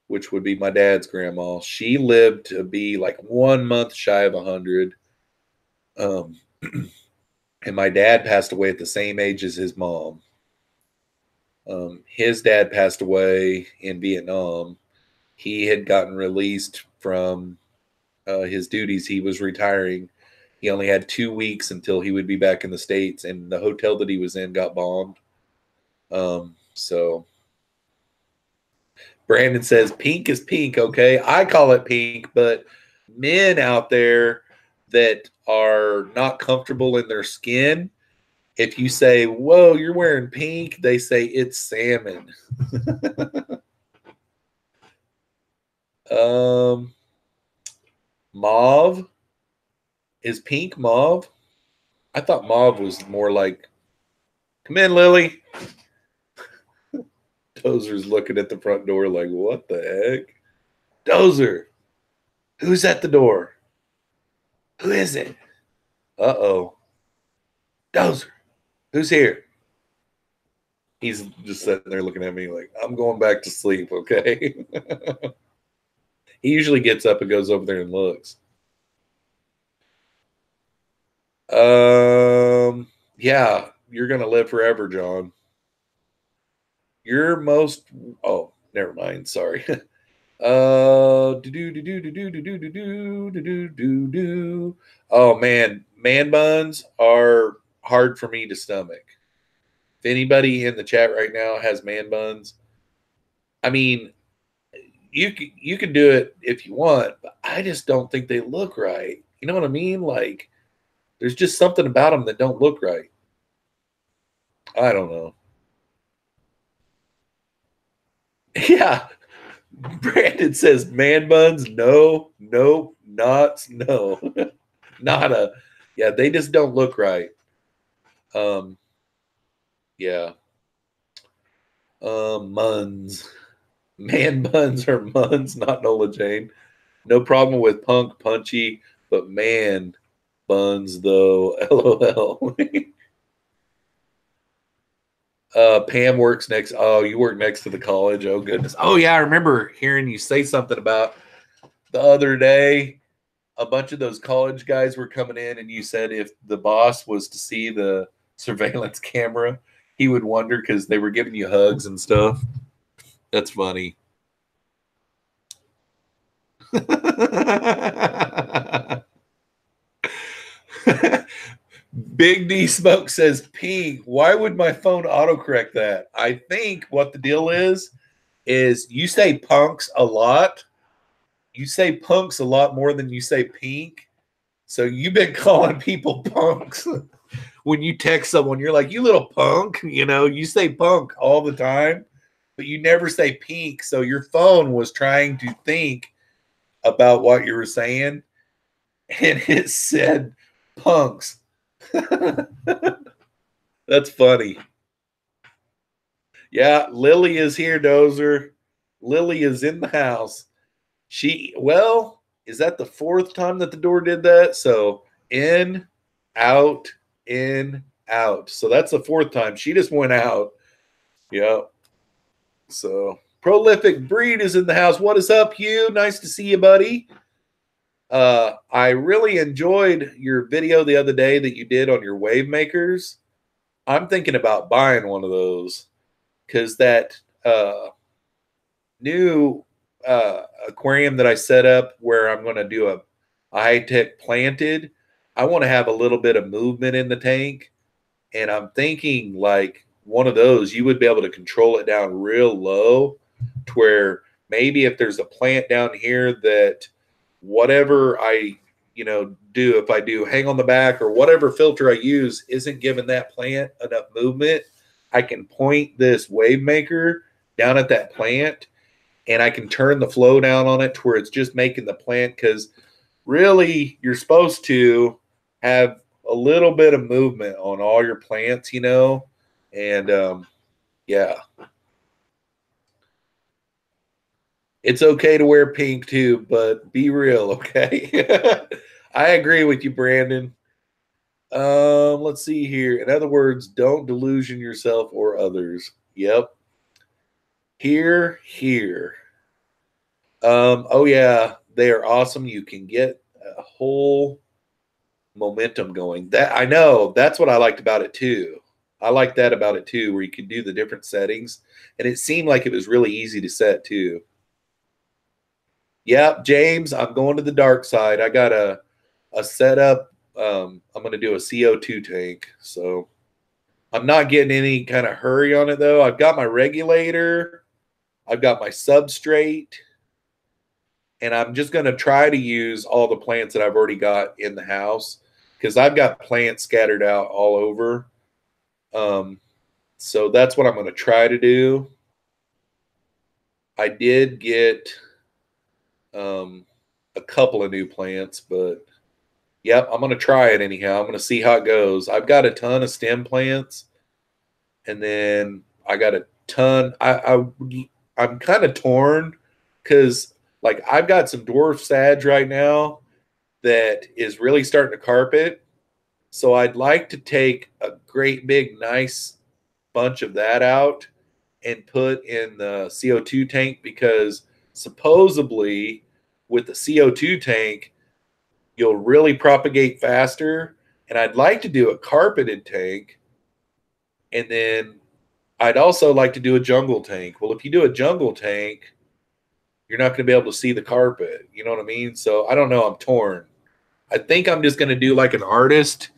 which would be my dad's grandma, she lived to be like 1 month shy of 100. And my dad passed away at the same age as his mom. His dad passed away in Vietnam. He had gotten released from his duties. He was retiring. He only had 2 weeks until he would be back in the States, and the hotel that he was in got bombed. So Brandon says, pink is pink, okay? I call it pink, but men out there that are not comfortable in their skin, if you say, whoa, you're wearing pink, they say it's salmon. Mauve. Is pink mauve? I thought mauve was more like, come in, Lily. Dozer's looking at the front door like, what the heck? Dozer, who's at the door? Who is it? Uh-oh. Dozer, who's here? He's just sitting there looking at me like, I'm going back to sleep, okay? He usually gets up and goes over there and looks. Yeah, you're going to live forever, John. Oh, never mind. Sorry. Oh man, man buns are hard for me to stomach. If anybody in the chat right now has man buns, I mean, you can do it if you want, but I just don't think they look right. You know what I mean? Like, there's just something about them that don't look right. I don't know. Yeah. Brandon says man buns. No, not. Nada. Yeah, they just don't look right. Yeah. Muns. Man buns are muns, not Nola Jane. No problem with punk punchy, but man buns though. LOL. Pam works next. Oh, you work next to the college. Oh goodness. Oh yeah, I remember hearing you say something about the other day. A bunch of those college guys were coming in, and you said if the boss was to see the surveillance camera, he would wonder because they were giving you hugs and stuff. That's funny. Big D Smoke says, P, why would my phone autocorrect that? I think what the deal is you say punks a lot. You say punks a lot more than you say pink. So you've been calling people punks. When you text someone, you're like, you little punk. You know, you say punk all the time, but you never say pink. So your phone was trying to think about what you were saying, and it said punks. That's funny. Yeah, Lily is here, Dozer. Lily is in the house. Is that the fourth time that the door did that? So in, out, in, out. So that's the fourth time. She just went out. Yep. So Prolific Breed is in the house. What is up, Hugh? Nice to see you, buddy. I really enjoyed your video the other day that you did on your wave makers. I'm thinking about buying one of those because that new aquarium that I set up where I'm going to do a high-tech planted, I want to have a little bit of movement in the tank. And I'm thinking like one of those, you would be able to control it down real low to where maybe if there's a plant down here that whatever I, do, if I do hang on the back or whatever filter I use isn't giving that plant enough movement, I can point this wave maker down at that plant and I can turn the flow down on it to where it's just making the plant, because really you're supposed to have a little bit of movement on all your plants, and yeah. It's okay to wear pink too, but be real, okay? I agree with you, Brandon. Let's see here. In other words, don't delusion yourself or others. Yep. Here. Oh yeah, they are awesome. You can get a whole momentum going. That I know. That's what I liked about it too. I like that about it too, where you can do the different settings, and it seemed like it was really easy to set too. Yep, James, I'm going to the dark side. I got a setup. I'm going to do a CO2 tank, so I'm not getting any kind of hurry on it though. I've got my regulator, I've got my substrate, and I'm just going to try to use all the plants that I've already got in the house because I've got plants scattered out all over. So that's what I'm going to try to do. I did get a couple of new plants, but yep, I'm going to try it anyhow. I'm going to see how it goes. I've got a ton of stem plants, and then I got a ton. I'm kind of torn because like I've got some dwarf sage right now that is really starting to carpet. So I'd like to take a great big nice bunch of that out and put in the CO2 tank, because supposedly with the CO2 tank, you'll really propagate faster. And I'd like to do a carpeted tank. And then I'd also like to do a jungle tank. Well, if you do a jungle tank, you're not going to be able to see the carpet. You know what I mean? So I don't know. I'm torn. I think I'm just going to do like an artist,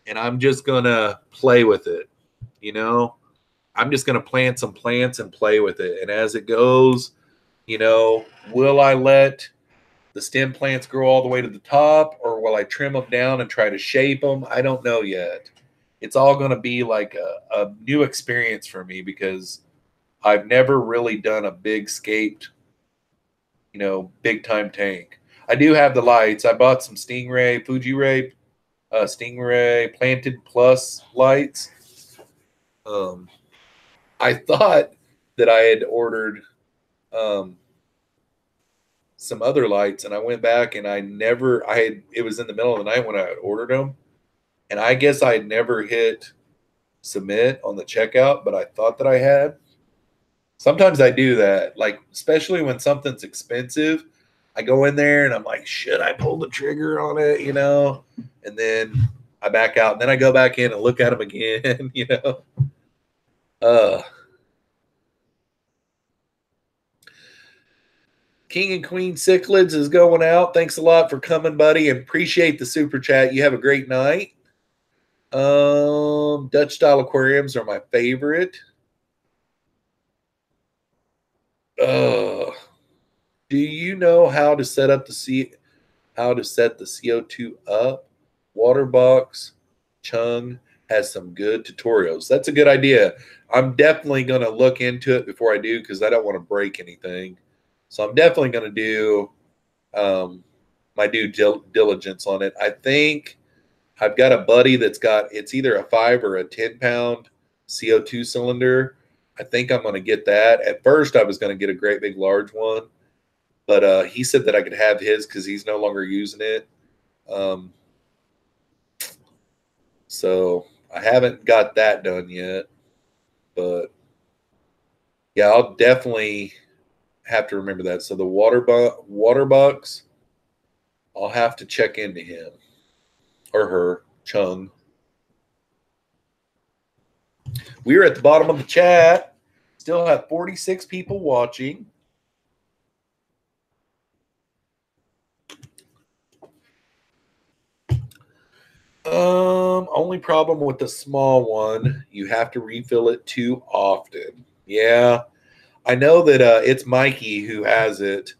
and I'm just going to play with it. I'm just going to plant some plants and play with it. And as it goes, will I let the stem plants grow all the way to the top, or will I trim them down and try to shape them? I don't know yet. It's all going to be like a new experience for me because I've never really done a big scaped, big time tank. I do have the lights. I bought some Fuji Ray Stingray Planted Plus lights. I thought that I had ordered some other lights, and I went back and it was in the middle of the night when I had ordered them, and I guess I had never hit submit on the checkout, but I thought that I had. Sometimes I do that, like especially when something's expensive. I go in there and I'm like, should I pull the trigger on it, And then I back out, and then I go back in and look at them again, King and Queen Cichlids is going out. Thanks a lot for coming, buddy, and appreciate the super chat. You have a great night. Dutch style aquariums are my favorite. Do you know how to set the CO2 up? Waterbox Chung has some good tutorials. That's a good idea. I'm definitely going to look into it before I do, because I don't want to break anything. So I'm definitely going to do my due diligence on it. I think I've got a buddy it's either a 5 or a 10-pound CO2 cylinder. I think I'm going to get that. At first, I was going to get a great big large one, but he said that I could have his because he's no longer using it. So I haven't got that done yet, but yeah, I'll definitely have to remember that. So the water bucks, I'll have to check into him or her, Chung. We're at the bottom of the chat. Still have 46 people watching. Only problem with the small one, you have to refill it too often. Yeah. I know that it's Mikey who has it,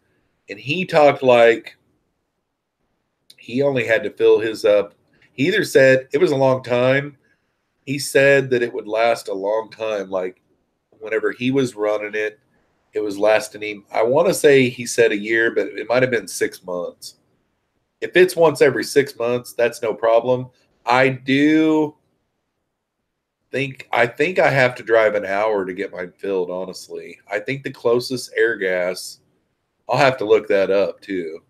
and he talked like he only had to fill his up. He either said it was a long time. He said that it would last a long time. Like whenever he was running it, it was lasting him. I want to say he said a year, but it might have been 6 months. If it's once every 6 months, that's no problem. I think I have to drive an hour to get mine filled, honestly. I think the closest air gas, I'll have to look that up too.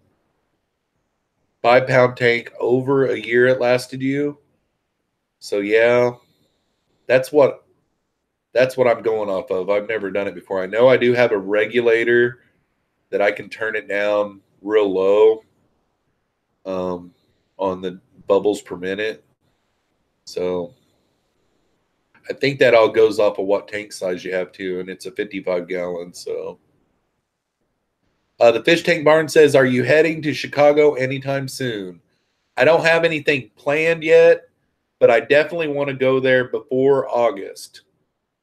5-pound tank, over a year it lasted you. So yeah, that's what I'm going off of. I've never done it before. I know I do have a regulator that I can turn it down real low on the bubbles per minute. So I think that all goes off of what tank size you have too, and it's a 55 gallon. So the Fish Tank Barn says, "Are you heading to Chicago anytime soon?" I don't have anything planned yet, but I definitely want to go there before August.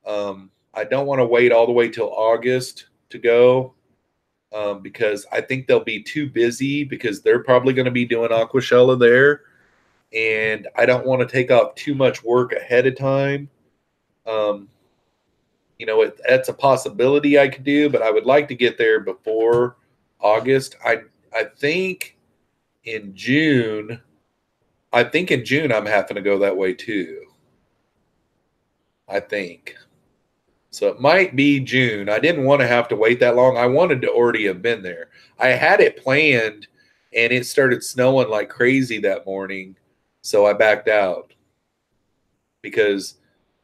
I don't want to wait all the way till August to go because I think they'll be too busy because they're probably going to be doing Aquashella there, and I don't want to take off too much work ahead of time. That's a possibility I could do, but I would like to get there before August. I think in June. I'm having to go that way too. I think. So it might be June. I didn't want to have to wait that long. I wanted to already have been there. I had it planned, and it started snowing like crazy that morning, so I backed out because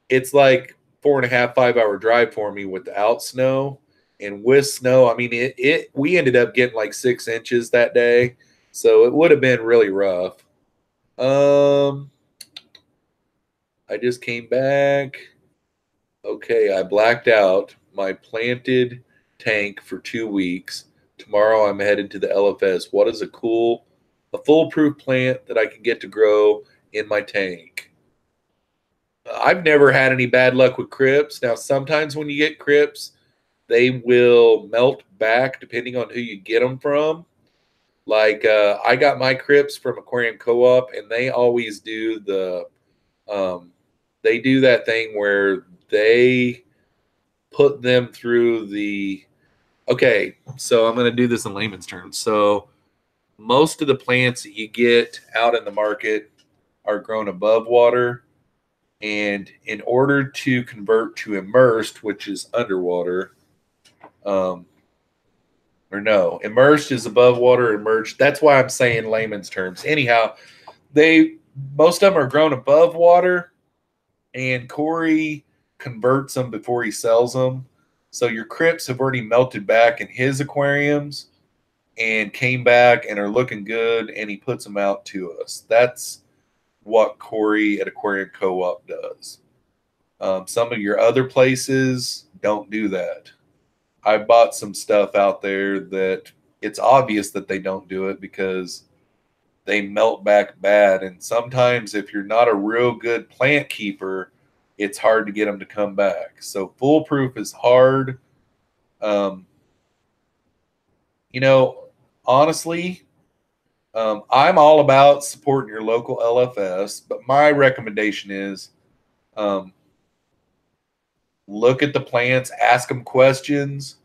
it's like 4.5, 5-hour drive for me without snow. And with snow, I mean, we ended up getting like 6 inches that day, so it would have been really rough. I just came back. Okay, I blacked out my planted tank for 2 weeks. Tomorrow I'm headed to the LFS. What is a foolproof plant that I can get to grow in my tank? I've never had any bad luck with crypts. Now, sometimes when you get crypts, they will melt back depending on who you get them from. Like I got my crypts from Aquarium Co-op, and they always do they do that thing where they put them through okay, so I'm going to do this in layman's terms. So most of the plants that you get out in the market are grown above water. And in order to convert to immersed, which is underwater, Or no, immersed is above water, emerged. That's why I'm saying layman's terms. Anyhow, most of them are grown above water, and Corey converts them before he sells them. So your crypts have already melted back in his aquariums and came back and are looking good, and he puts them out to us. That's what Corey at Aquarium Co-op does. Some of your other places don't do that. I bought some stuff out there that it's obvious that they don't do it because they melt back bad. And sometimes if you're not a real good plant keeper, it's hard to get them to come back. So foolproof is hard. Honestly, I'm all about supporting your local LFS, but my recommendation is look at the plants, ask them questions.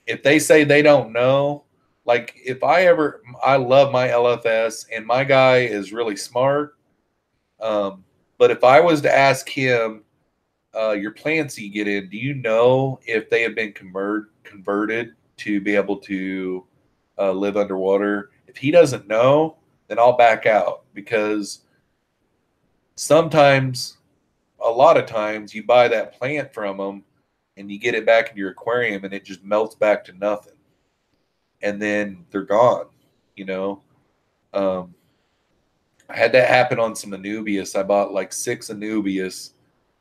If they say they don't know, like I love my LFS and my guy is really smart. But if I was to ask him, your plants you get in, do you know if they have been converted to be able to live underwater? If he doesn't know, then I'll back out, because sometimes, a lot of times, you buy that plant from them and you get it back in your aquarium and it just melts back to nothing. And then they're gone, I had that happen on some Anubias. I bought like 6 Anubias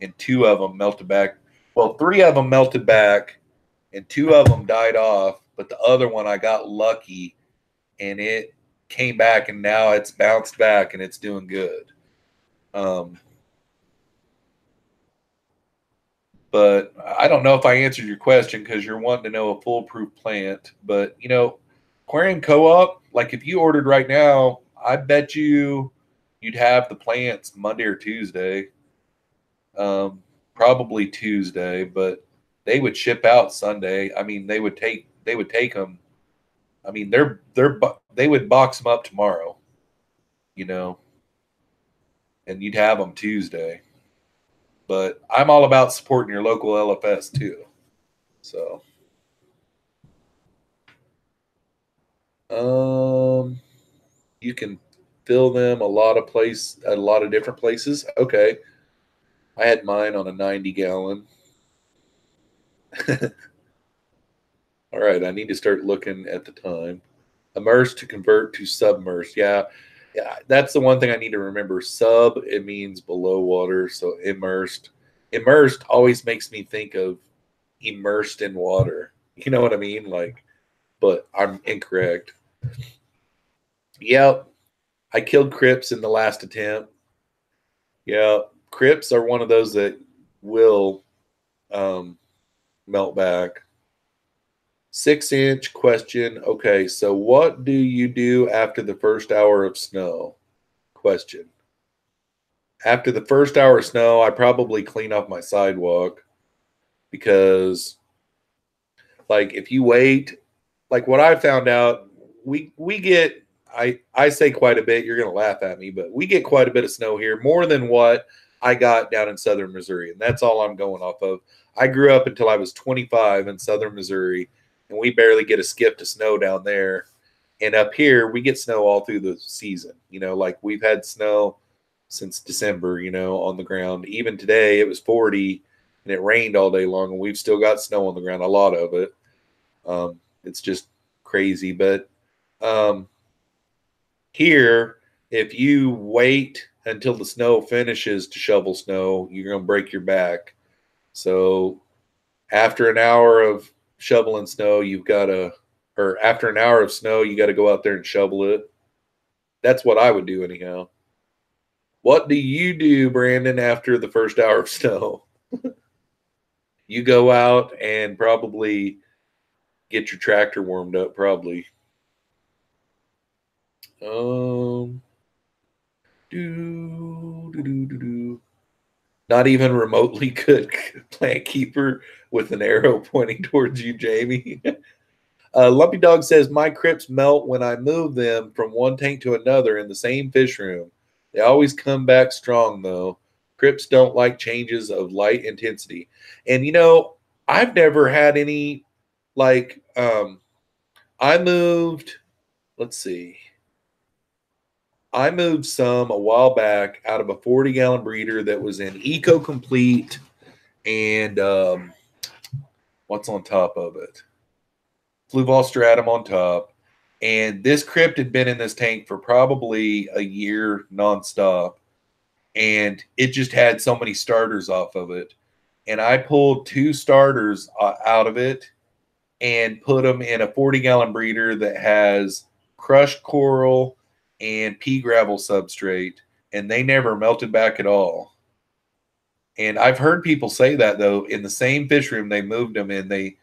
and 2 of them melted back. Well, 3 of them melted back and 2 of them died off. But the other one, I got lucky and it came back, and now it's bounced back and it's doing good. But I don't know if I answered your question, because you're wanting to know a foolproof plant. But, Aquarium Co-op, like if you ordered right now, I bet you'd have the plants Monday or Tuesday. Probably Tuesday, but they would ship out Sunday. I mean, they would take them. I mean, they would box them up tomorrow, and you'd have them Tuesday. But I'm all about supporting your local LFS too. So, you can fill them a lot of different places. Okay. I had mine on a 90-gallon. All right, I need to start looking at the time. Immersed to convert to submersed. Yeah, that's the one thing I need to remember. Sub, it means below water. So immersed. Immersed always makes me think of immersed in water. You know what I mean? But I'm incorrect. Yep, I killed Crips in the last attempt. Yeah, Crips are one of those that will melt back. 6-inch question. Okay, so what do you do after the first hour of snow? Question. After the first hour of snow, I probably clean off my sidewalk, because, if you wait, what I found out, we get, I say quite a bit. You're going to laugh at me, but we get quite a bit of snow here, more than what I got down in southern Missouri, and that's all I'm going off of. I grew up until I was 25 in southern Missouri, and we barely get a skip to snow down there. And up here, we get snow all through the season. We've had snow since December, on the ground. Even today, it was 40, and it rained all day long, and we've still got snow on the ground, a lot of it. It's just crazy. But here, if you wait until the snow finishes to shovel snow, you're going to break your back. So after an hour of shoveling snow, after an hour of snow, you got to go out there and shovel it. That's what I would do anyhow. What do you do, Brandon, after the first hour of snow? You go out and probably get your tractor warmed up, probably. Not even remotely good plant keeper with an arrow pointing towards you, Jamie. Lumpy Dog says, my crypts melt when I move them from one tank to another in the same fish room. They always come back strong, though. Crypts don't like changes of light intensity. And, I've never had any, I moved, let's see. I moved some a while back out of a 40-gallon breeder that was in Eco Complete and what's on top of it? Fluval stratum on top. And this crypt had been in this tank for probably a year nonstop. And it just had so many starters off of it. And I pulled 2 starters out of it and put them in a 40-gallon breeder that has crushed coral and pea gravel substrate, and they never melted back at all. And I've heard people say that, though, in the same fish room they moved them in, they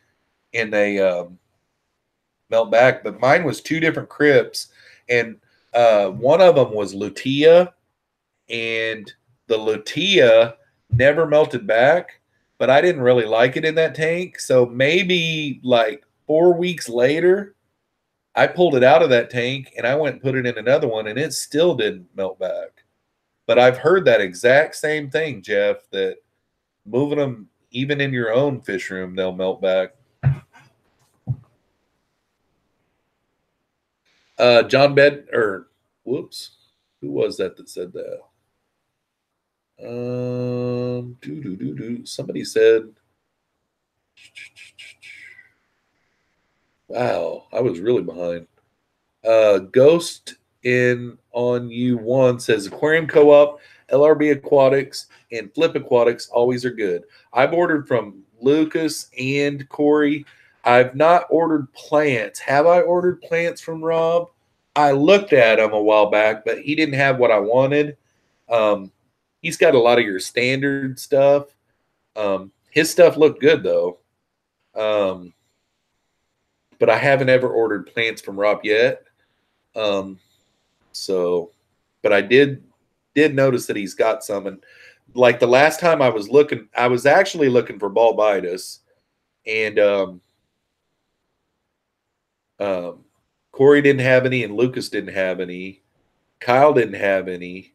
melt back. But mine was 2 different crypts, and one of them was lutea, and the lutea never melted back, but I didn't really like it in that tank. So maybe like 4 weeks later, I pulled it out of that tank and I went and put it in another one, and it still didn't melt back. But I've heard that exact same thing, Jeff, that moving them even in your own fish room, they'll melt back. John Bed, or whoops, who was that said that? Somebody said, wow, I was really behind. Ghost in on you one says Aquarium Co-op, LRB Aquatics, and Flip Aquatics always are good. I've ordered from Lucas and Corey. I've not ordered plants. Have I ordered plants from Rob? I looked at him a while back, but he didn't have what I wanted. He's got a lot of your standard stuff. His stuff looked good, though. But I haven't ever ordered plants from Rob yet. But I did notice that he's got some. And like the last time I was looking, I was actually looking for bulbitis. And Corey didn't have any, and Lucas didn't have any. Kyle didn't have any.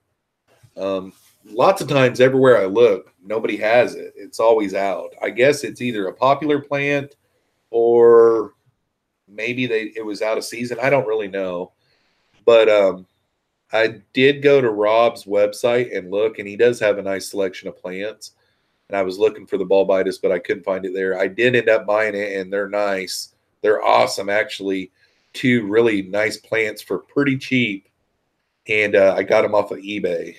Lots of times, everywhere I look, nobody has it. It's always out. I guess it's either a popular plant or maybe it was out of season. I don't really know. But I did go to Rob's website and look, and he does have a nice selection of plants. And I was looking for the bulbitis, but I couldn't find it there. I did end up buying it, and they're nice. They're awesome, actually. 2 really nice plants for pretty cheap. And I got them off of eBay.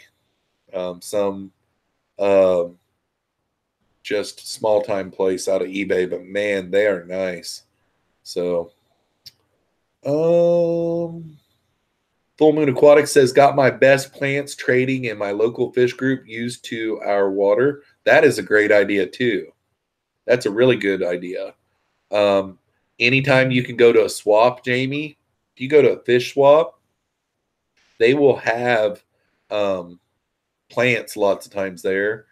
Just small-time place out of eBay, but man, they are nice. So, Full Moon Aquatics says, got my best plants trading in my local fish group used to our water. That is a great idea, too. That's a really good idea. Anytime you can go to a swap, Jamie, if you go to a fish swap, they will have plants lots of times there.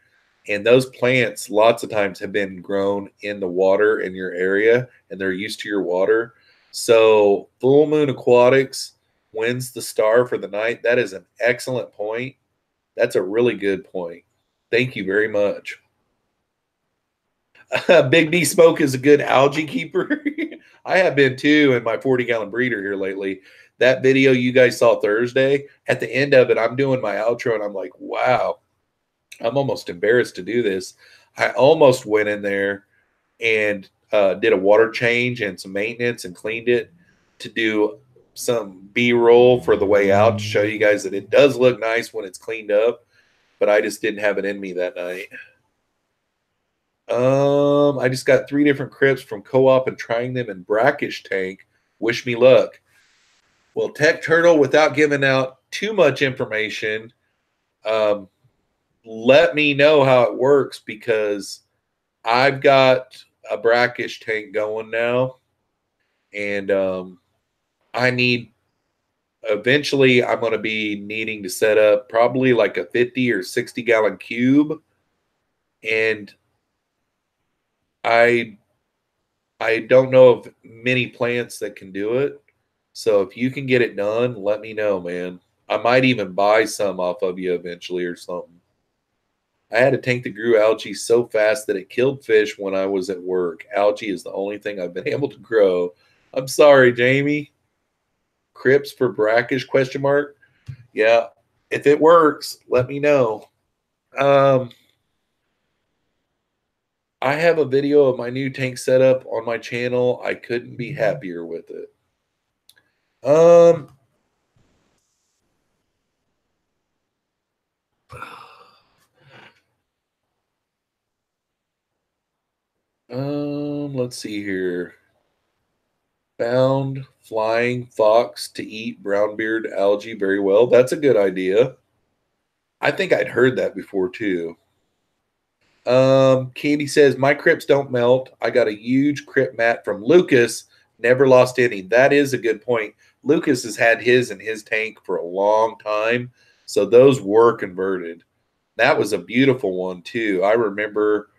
And those plants lots of times have been grown in the water in your area, and they're used to your water. So Full Moon Aquatics wins the star for the night. That is an excellent point. That's a really good point. Thank you very much. Big B Smoke is a good algae keeper. I have been too in my 40-gallon breeder here lately. That video you guys saw Thursday, at the end of it, I'm doing my outro, and I'm like, wow, I'm almost embarrassed to do this. I almost went in there and did a water change and some maintenance and cleaned it to do some B-roll for the way out to show you guys that it does look nice when it's cleaned up, but I just didn't have it in me that night. I just got 3 different crypts from Co-op and trying them in brackish tank. Wish me luck. Well, Tech Turtle, without giving out too much information, let me know how it works, because I've got a brackish tank going now, and eventually I'm going to be needing to set up probably like a 50 or 60 gallon cube, and I don't know of many plants that can do it. So if you can get it done, let me know, man. I might even buy some off of you eventually or something. I had a tank that grew algae so fast that it killed fish when I was at work. Algae is the only thing I've been able to grow. I'm sorry, Jamie. Crypts for brackish, question mark? Yeah, if it works, let me know. I have a video of my new tank setup on my channel. I couldn't be happier with it. Let's see here. Found flying fox to eat brownbeard algae very well. That's a good idea. I think I'd heard that before too. Candy says, my crypts don't melt. I got a huge crypt mat from Lucas. Never lost any. That is a good point. Lucas has had his in his tank for a long time. So those were converted. That was a beautiful one too. I remember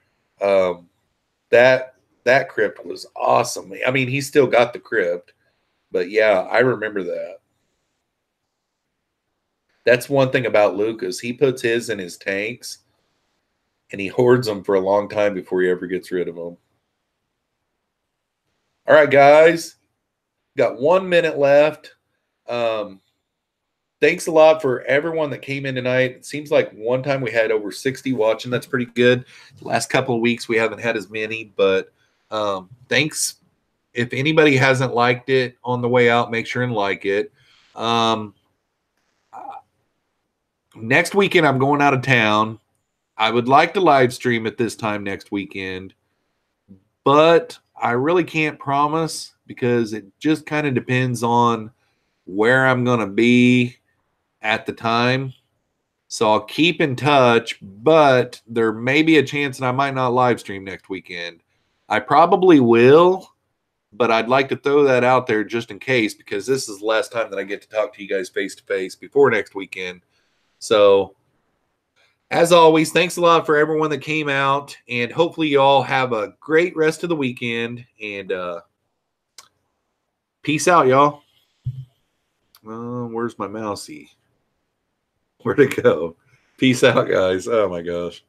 that crypt was awesome. I mean, he still got the crypt, but yeah, I remember that. That's one thing about Lucas. He puts his in his tanks and he hoards them for a long time before he ever gets rid of them. All right, guys, got 1 minute left. Thanks a lot for everyone that came in tonight. It seems like one time we had over 60 watching. That's pretty good. The last couple of weeks we haven't had as many, but thanks. If anybody hasn't liked it on the way out, make sure and like it. Next weekend I'm going out of town. I would like to live stream at this time next weekend, but I really can't promise because it just kind of depends on where I'm going to be at the time. So I'll keep in touch, but there may be a chance that I might not live stream next weekend. I probably will, but I'd like to throw that out there just in case because this is the last time that I get to talk to you guys face to face before next weekend. So as always, thanks a lot for everyone that came out, and hopefully you all have a great rest of the weekend, and peace out, y'all. Where's my mousey? Where'd it go? Peace out, guys. Oh, my gosh.